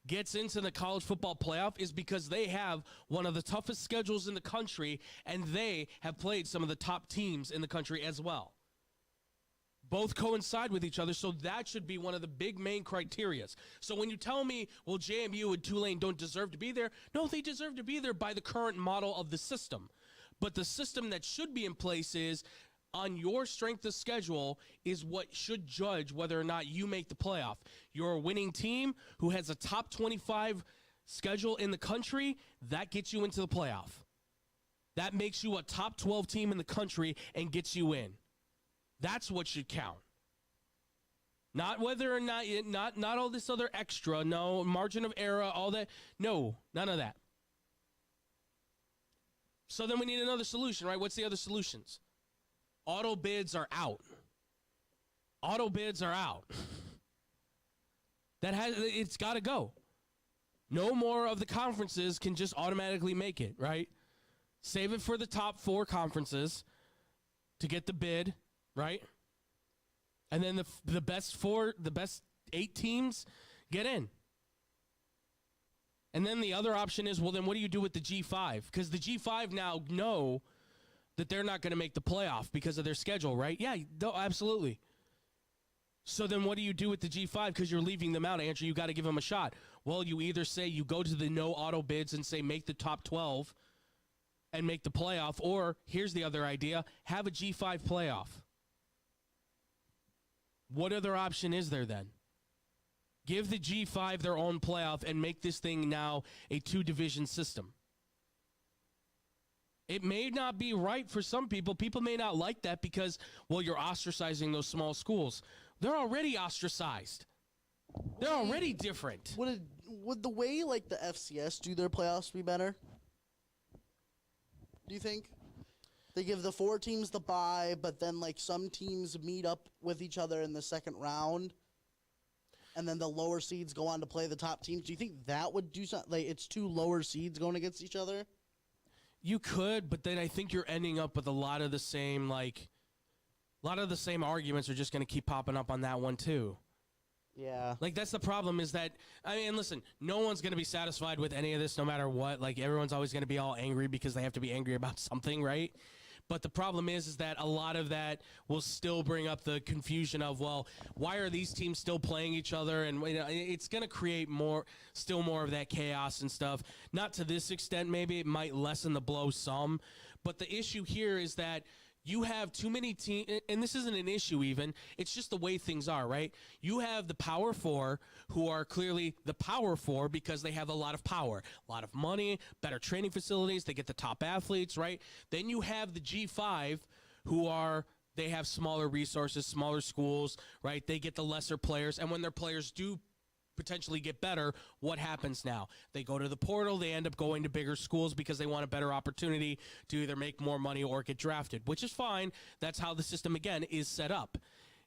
gets into the college football playoff is because they have one of the toughest schedules in the country, and they have played some of the top teams in the country as well. Both coincide with each other, so that should be one of the big main criterias. So when you tell me, well, JMU and Tulane don't deserve to be there, no, they deserve to be there by the current model of the system. But the system that should be in place is on your strength of schedule is what should judge whether or not you make the playoff. You're a winning team who has a top 25 schedule in the country, that gets you into the playoff. That makes you a top 12 team in the country and gets you in. That's what should count. Not whether or not, not all this other extra, no, margin of error, all that. No, none of that. So then we need another solution, right? What's the other solutions? Auto bids are out. Auto bids are out. It's got to go. No more of the conferences can just automatically make it, right? Save it for the top 4 conferences to get the bid, right? And then the best 8 teams get in. And then the other option is, well, then what do you do with the G5? Because the G5 now know that they're not going to make the playoff because of their schedule, right? Yeah, no, absolutely. So then what do you do with the G5? Because you're leaving them out, Andrew. You got to give them a shot. Well, you either say you go to the no auto bids and say make the top 12 and make the playoff, or here's the other idea, have a G5 playoff. What other option is there then? Give the G5 their own playoff and make this thing now a 2-division system. It may not be right for some people. People may not like that because, well, you're ostracizing those small schools. They're already ostracized. They're already different. Would the way like the FCS do their playoffs be better? Do you think? They give the 4 teams the bye, but then like some teams meet up with each other in the second round, and then the lower seeds go on to play the top teams. Do you think that would do something? Like it's 2 lower seeds going against each other? You could, but then I think you're ending up with a lot of the same arguments are just going to keep popping up on that one too. Yeah. Like that's the problem is that, I mean, listen, no one's going to be satisfied with any of this no matter what. Like everyone's always going to be all angry because they have to be angry about something, right? But the problem is that a lot of that will still bring up the confusion of, well, why are these teams still playing each other? And you know, it's going to create still more of that chaos and stuff. Not to this extent, maybe it might lessen the blow some, But the issue here is that you have too many teams, and this isn't an issue even. It's just the way things are, right? You have the Power Four, who are clearly the Power Four because they have a lot of power, a lot of money, better training facilities. They get the top athletes, right? Then you have the G5, who are, they have smaller resources, smaller schools, right? They get the lesser players, and when their players do potentially get better, what happens now? They go to the portal, they end up going to bigger schools because they want a better opportunity to either make more money or get drafted, which is fine. That's how the system, again, is set up.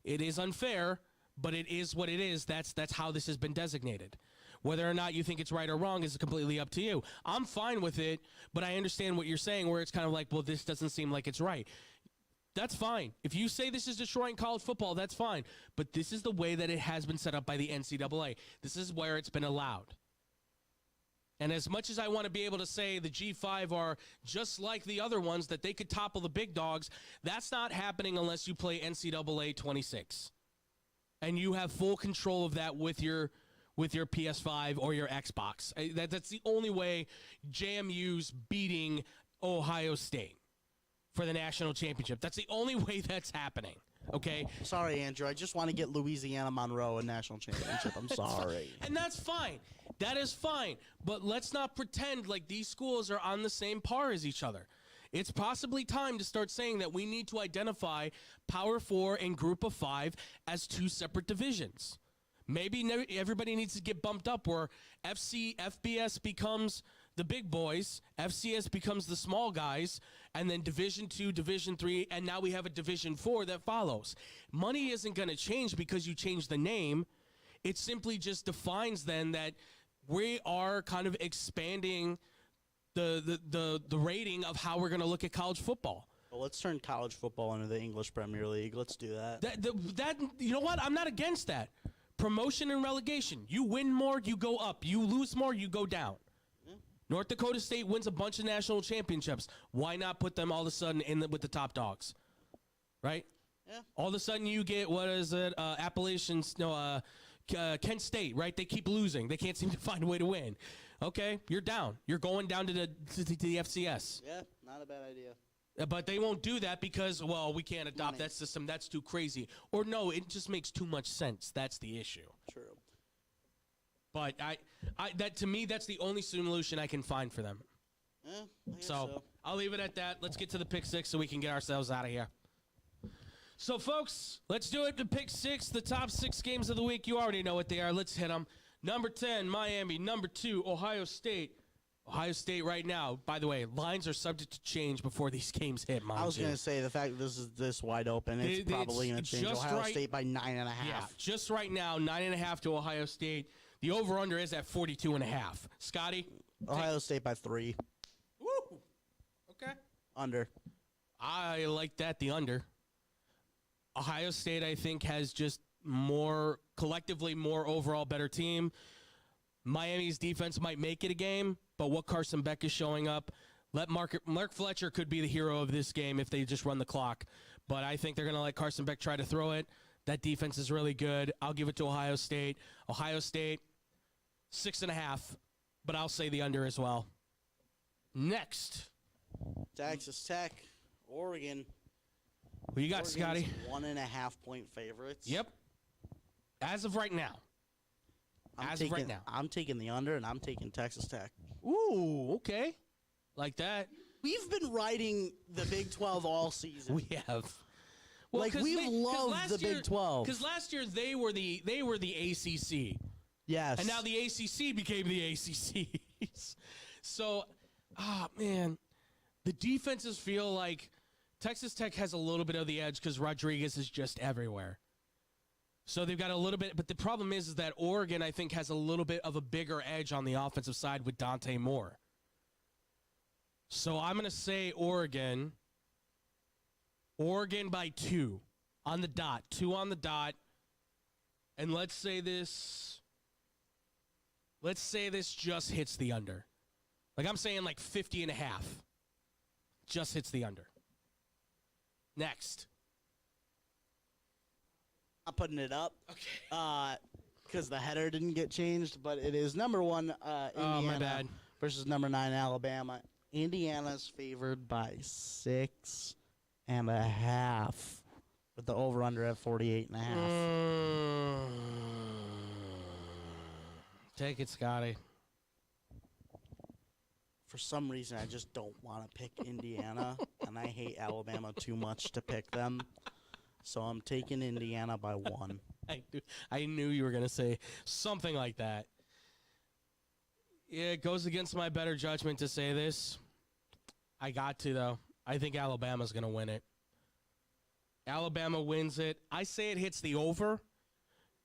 It is unfair, but it is what it is. That's how this has been designated. Whether or not you think it's right or wrong is completely up to you. I'm fine with it, but I understand what you're saying where it's kind of like, well, this doesn't seem like it's right. That's fine. If you say this is destroying college football, that's fine. But this is the way that it has been set up by the NCAA. This is where it's been allowed. And as much as I want to be able to say the G5 are just like the other ones, that they could topple the big dogs, that's not happening unless you play NCAA 26. And you have full control of that with your PS5 or your Xbox. That's the only way JMU's beating Ohio State for the national championship. That's the only way that's happening, okay? Sorry, Andrew. I just want to get Louisiana Monroe a national championship. I'm sorry. And that's fine. That is fine. But let's not pretend like these schools are on the same par as each other. It's possibly time to start saying that we need to identify Power 4 and Group of 5 as two separate divisions. Maybe everybody needs to get bumped up where FBS becomes the big boys, FCS becomes the small guys, and then Division 2, Division 3, and now we have a Division 4 that follows. Money isn't going to change because you change the name. It simply just defines then that we are kind of expanding the rating of how we're going to look at college football. Well, let's turn college football into the English Premier League. Let's do that. That you know what? I'm not against that. Promotion and relegation. You win more, you go up. You lose more, you go down. North Dakota State wins a bunch of national championships. Why not put them all of a sudden with the top dogs? Right? Yeah. All of a sudden you get, what is it, Kent State, right? They keep losing. They can't seem to find a way to win. Okay, you're down. You're going down to the FCS. Yeah, not a bad idea. But they won't do that because, well, we can't adopt that system. That's too crazy. Or no, it just makes too much sense. That's the issue. True. But that to me, that's the only solution I can find for them. Yeah, I guess So I'll leave it at that. Let's get to the pick six so we can get ourselves out of here. So, folks, let's do it. The pick six, the top 6 games of the week. You already know what they are. Let's hit them. Number 10, Miami. Number 2, Ohio State. Ohio State right now, by the way, lines are subject to change before these games hit, mind I was you. going to say, the fact that this is this wide open, it's probably going to change Ohio State by 9.5. Yeah, just right now, 9.5 to Ohio State. The over-under is at 42.5. Scotty? Ohio State by 3. Woo! Okay. Under. I like that, the under. Ohio State, I think, has just more, collectively more overall better team. Miami's defense might make it a game, but what Carson Beck is showing up, Mark Fletcher could be the hero of this game if they just run the clock. But I think they're going to let Carson Beck try to throw it. That defense is really good. I'll give it to Ohio State. Ohio State, 6.5, but I'll say the under as well. Next. Texas Tech, Oregon. Who you got, Scotty? 1.5 point favorites. Yep. As of right now. I'm taking the under, and I'm taking Texas Tech. Ooh, okay. Like that. We've been riding the Big 12 all season. We have. Well, we've loved the Big 12. Because last year they were the ACC. Yes. And now the ACC became the ACC. So, man, the defenses feel like Texas Tech has a little bit of the edge because Rodriguez is just everywhere. So they've got a little bit, but the problem is that Oregon, I think, has a little bit of a bigger edge on the offensive side with Dante Moore. So I'm going to say Oregon by 2 on the dot, 2 on the dot. And let's say this just hits the under. Like I'm saying like 50.5. Just hits the under. Next. I'm putting it up. Okay. Because the header didn't get changed, but it is number 1 Indiana my bad. versus number 9 Alabama. Indiana's favored by 6.5 with the over-under at 48.5. Take it, Scotty. For some reason, I just don't want to pick Indiana, and I hate Alabama too much to pick them. So I'm taking Indiana by 1. I knew you were going to say something like that. Yeah, it goes against my better judgment to say this. I got to, though. I think Alabama's going to win it. Alabama wins it. I say it hits the over,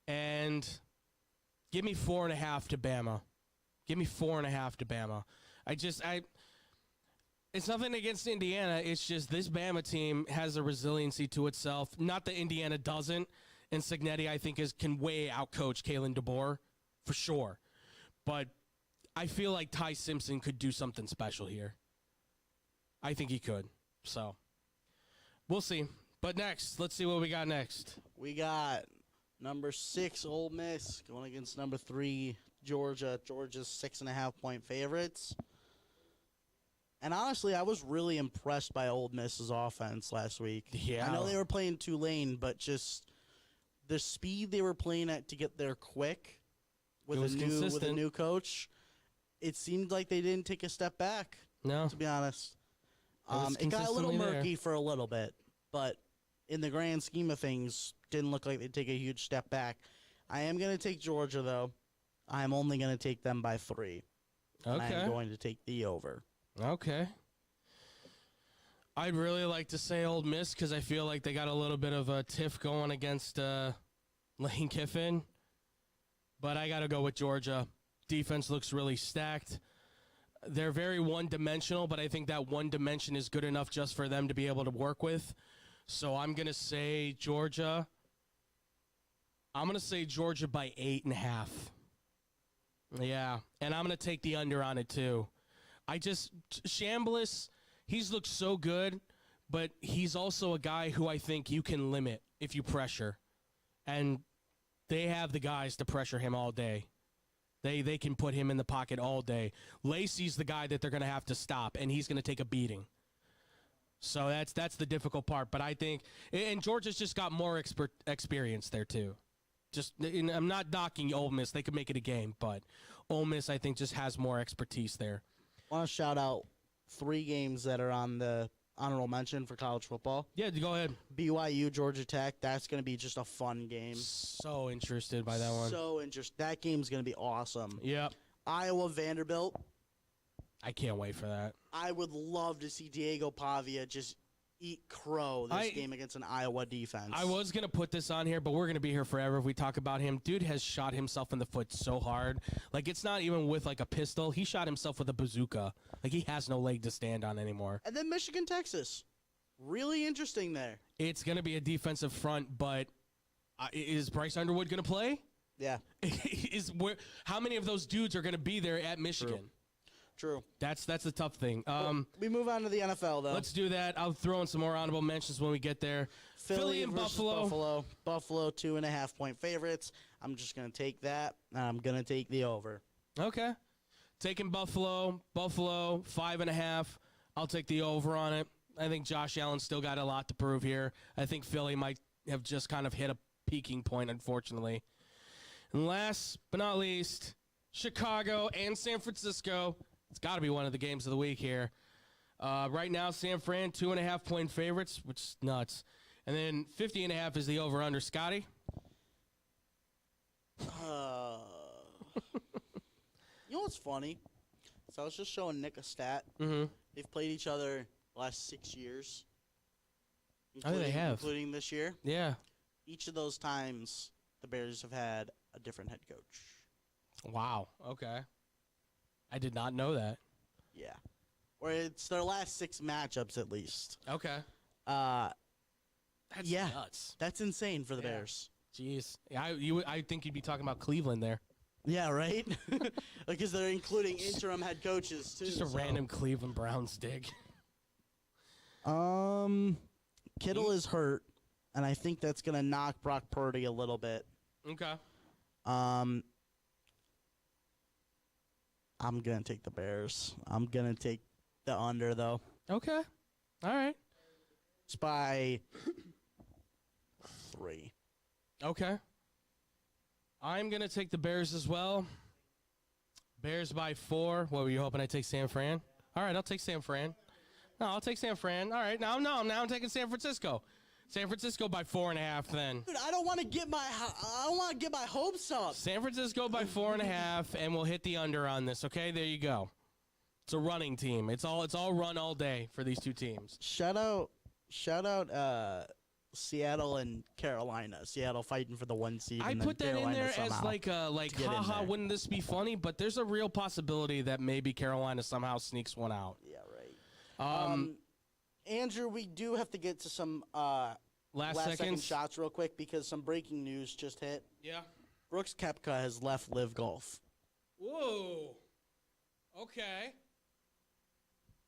and give me 4.5 to Bama. Give me 4.5 to Bama. It's nothing against Indiana. It's just this Bama team has a resiliency to itself. Not that Indiana doesn't. And Cignetti, I think, can way outcoach Kalen DeBoer for sure. But I feel like Ty Simpson could do something special here. I think he could. So we'll see. But next, let's see what we got next. We got number 6, Ole Miss, going against number 3, Georgia. Georgia's 6.5-point favorites. And honestly, I was really impressed by Ole Miss's offense last week. Yeah. I know they were playing Tulane, but just the speed they were playing at to get there quick with a new coach, it seemed like they didn't take a step back. No. To be honest. It got a little murky for a little bit, but in the grand scheme of things, didn't look like they'd take a huge step back. I am going to take Georgia, though. I'm only going to take them by 3. Okay. I'm going to take the over. Okay. I'd really like to say Ole Miss because I feel like they got a little bit of a tiff going against Lane Kiffin. But I got to go with Georgia. Defense looks really stacked. They're very one-dimensional, but I think that one dimension is good enough just for them to be able to work with. So I'm going to say Georgia. I'm going to say Georgia by 8.5. Yeah, and I'm going to take the under on it, too. Chambliss, he's looked so good, but he's also a guy who I think you can limit if you pressure. And they have the guys to pressure him all day. They can put him in the pocket all day. Lacey's the guy that they're going to have to stop, and he's going to take a beating. So that's the difficult part. But I think, and Georgia's just got more experience there, too. I'm not knocking Ole Miss. They could make it a game, but Ole Miss, I think, just has more expertise there. I want to shout out 3 games that are on the honorable mention for college football. Yeah, go ahead. BYU, Georgia Tech. That's going to be just a fun game. So interested by that one. So interested. That game's going to be awesome. Yep. Iowa, Vanderbilt. I can't wait for that. I would love to see Diego Pavia just eat crow this game against an Iowa defense. I was going to put this on here, but we're going to be here forever if we talk about him. Dude has shot himself in the foot so hard. Like, it's not even with, like, a pistol. He shot himself with a bazooka. Like, he has no leg to stand on anymore. And then Michigan, Texas. Really interesting there. It's going to be a defensive front, but is Bryce Underwood going to play? Yeah. How many of those dudes are going to be there at Michigan? True. That's the tough thing. We move on to the NFL, though. Let's do that. I'll throw in some more honorable mentions when we get there. Philly and Buffalo. Buffalo, 2.5-point favorites. I'm just going to take that, and I'm going to take the over. Okay. Taking Buffalo. Buffalo, 5.5. I'll take the over on it. I think Josh Allen's still got a lot to prove here. I think Philly might have just kind of hit a peaking point, unfortunately. And last but not least, Chicago and San Francisco. It's got to be one of the games of the week here. Right now, San Fran, 2.5-point favorites, which is nuts. And then 50.5 is the over-under. Scotty? You know what's funny? So I was just showing Nick a stat. Mm-hmm. They've played each other the last 6 years. They have. Including this year. Yeah. Each of those times, the Bears have had a different head coach. Wow. Okay. I did not know that. Yeah. Or it's their last 6 matchups, at least. Okay. That's nuts. That's insane for the Bears. Jeez. I think you'd be talking about Cleveland there. Yeah, right? Because they're including interim head coaches, too. Just a random Cleveland Browns dig. Kittle is hurt, and I think that's going to knock Brock Purdy a little bit. Okay. I'm going to take the Bears. I'm going to take the under, though. Okay. All right. It's by 3. Okay. I'm going to take the Bears as well. Bears by 4. What were you hoping I'd take San Fran? All right, I'll take San Fran. No, I'll take San Fran. All right, now I'm taking San Francisco. San Francisco by 4.5 then. Dude, I don't want to get my hopes up. San Francisco by 4.5, and we'll hit the under on this, okay? There you go. It's a running team. It's all run all day for these two teams. Shout out Seattle and Carolina. Seattle fighting for the 1 seed. I and put then that in Carolina there as haha, wouldn't this be funny? But there's a real possibility that maybe Carolina somehow sneaks one out. Yeah, right. Andrew, we do have to get to some last second shots real quick because some breaking news just hit. Yeah. Brooks Koepka has left Live Golf. Whoa. Okay.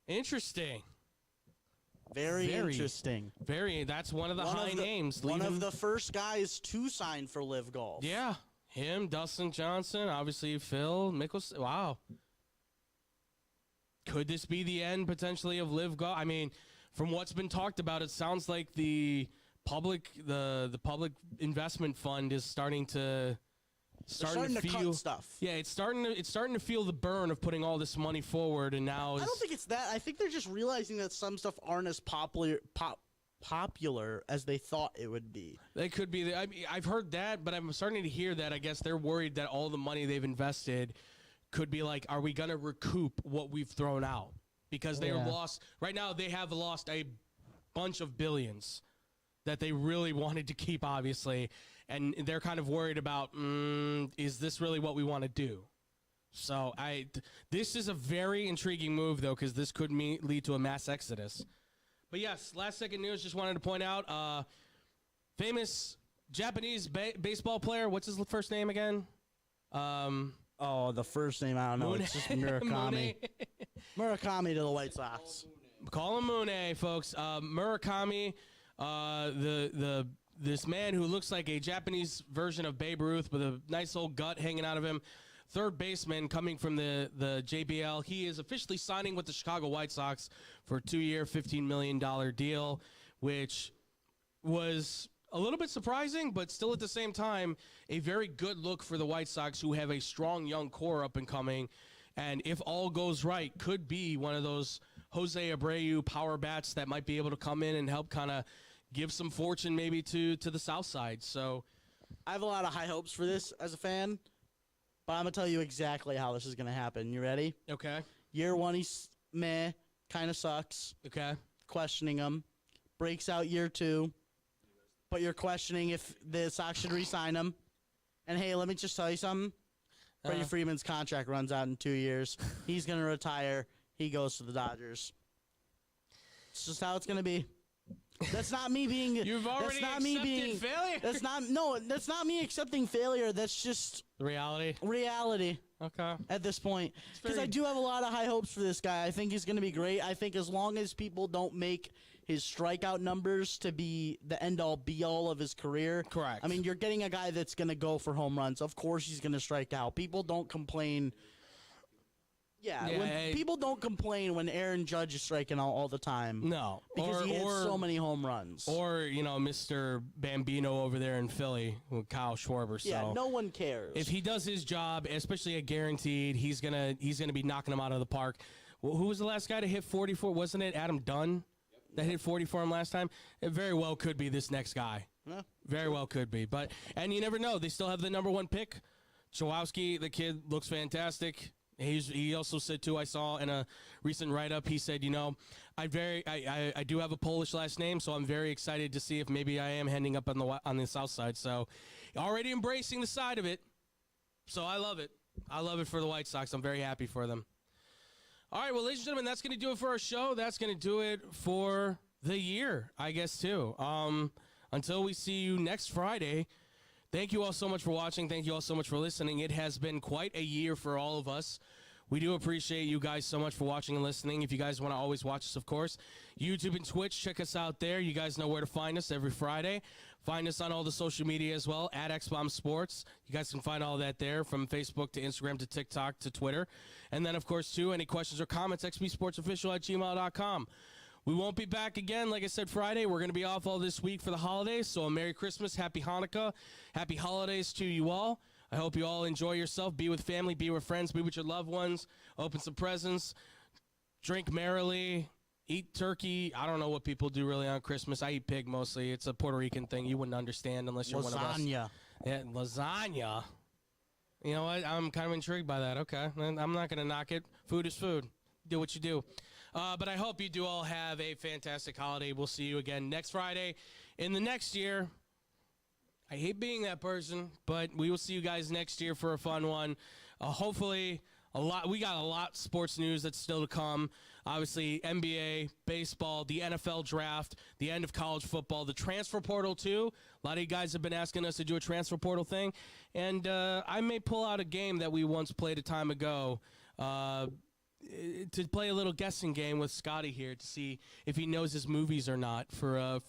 Interesting. Very interesting. That's one of the high names. One of the first guys to sign for Live Golf. Yeah. Him, Dustin Johnson, obviously Phil Mickelson. Wow. Could this be the end potentially of Live Golf? I mean, from what's been talked about, it sounds like the public investment fund is starting to feel cut stuff. Yeah, it's starting to feel the burn of putting all this money forward, and now I don't think it's that. I think they're just realizing that some stuff aren't as popular as they thought it would be. They could be. I've heard that, but I'm starting to hear that. I guess they're worried that all the money they've invested could be like, are we going to recoup what we've thrown out? Because they are lost. Right now, they have lost a bunch of billions that they really wanted to keep, obviously. And they're kind of worried about, is this really what we want to do? So this is a very intriguing move, though, because this could lead to a mass exodus. But yes, last second news, just wanted to point out, famous Japanese baseball player, what's his first name again? The first name, I don't know. It's just Murakami. Murakami to the White Sox. Call him Mune, folks. Murakami, this man who looks like a Japanese version of Babe Ruth with a nice old gut hanging out of him. Third baseman coming from the JBL. He is officially signing with the Chicago White Sox for a 2-year, $15 million deal, which was a little bit surprising, but still at the same time, a very good look for the White Sox, who have a strong young core up and coming. And if all goes right, could be one of those Jose Abreu power bats that might be able to come in and help kind of give some fortune maybe to the South Side. So I have a lot of high hopes for this as a fan, but I'm going to tell you exactly how this is going to happen. You ready? Okay. Year 1, he's meh, kind of sucks. Okay. Questioning him. Breaks out year 2, but you're questioning if the Sox should re-sign him. And hey, let me just tell you something. Freddie Freeman's contract runs out in 2 years. He's going to retire. He goes to the Dodgers. It's just how it's going to be. That's not me being. You've already accepted failure. That's not me accepting failure. That's just reality. Okay. At this point, because I do have a lot of high hopes for this guy. I think he's going to be great. I think as long as people don't make his strikeout numbers to be the end-all, be-all of his career. Correct. I mean, you're getting a guy that's going to go for home runs. Of course, he's going to strike out. People don't complain. People don't complain when Aaron Judge is striking out all the time. No. Because he hits so many home runs. Or, Mr. Bambino over there in Philly with Kyle Schwarber. So yeah, no one cares. If he does his job, especially a guaranteed, he's gonna be knocking them out of the park. Well, who was the last guy to hit 44? Wasn't it Adam Dunn that hit 40 for him last time? It very well could be this next guy. Yeah. Very well could be. And you never know. They still have the number 1 pick. Chowowski, the kid, looks fantastic. He also said, too, I saw in a recent write-up, he said, I do have a Polish last name, so I'm very excited to see if maybe I am ending up on the South Side. So already embracing the side of it. So I love it. I love it for the White Sox. I'm very happy for them. All right, well, ladies and gentlemen, that's going to do it for our show. That's going to do it for the year, I guess, too. Until we see you next Friday, thank you all so much for watching. Thank you all so much for listening. It has been quite a year for all of us. We do appreciate you guys so much for watching and listening. If you guys want to always watch us, of course, YouTube and Twitch, check us out there. You guys know where to find us every Friday. Find us on all the social media as well, at XBomb Sports. You guys can find all that there, from Facebook to Instagram to TikTok to Twitter. And then, of course, too, any questions or comments, xbsportsofficial@gmail.com. We won't be back again, like I said, Friday. We're going to be off all this week for the holidays. So a Merry Christmas, Happy Hanukkah, Happy Holidays to you all. I hope you all enjoy yourself. Be with family, be with friends, be with your loved ones. Open some presents, drink merrily, eat turkey. I don't know what people do really on Christmas. I eat pig mostly. It's a Puerto Rican thing. You wouldn't understand unless you're one of us. Lasagna. Yeah, lasagna. You know what? I'm kind of intrigued by that. Okay. I'm not going to knock it. Food is food. Do what you do. But I hope you do all have a fantastic holiday. We'll see you again next Friday in the next year. I hate being that person, but we will see you guys next year for a fun one. Hopefully, we got a lot of sports news that's still to come. Obviously, NBA, baseball, the NFL draft, the end of college football, the transfer portal too. A lot of you guys have been asking us to do a transfer portal thing, and I may pull out a game that we once played a time ago to play a little guessing game with Scotty here to see if he knows his movies or not for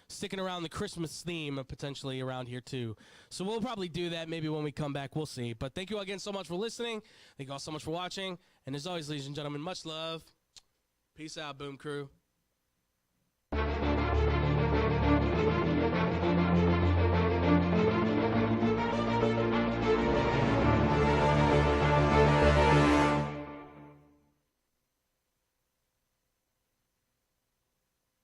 sticking around the Christmas theme potentially around here too. So we'll probably do that maybe when we come back. We'll see. But thank you all again so much for listening. Thank you all so much for watching. And as always, ladies and gentlemen, much love. Peace out, Boom Crew.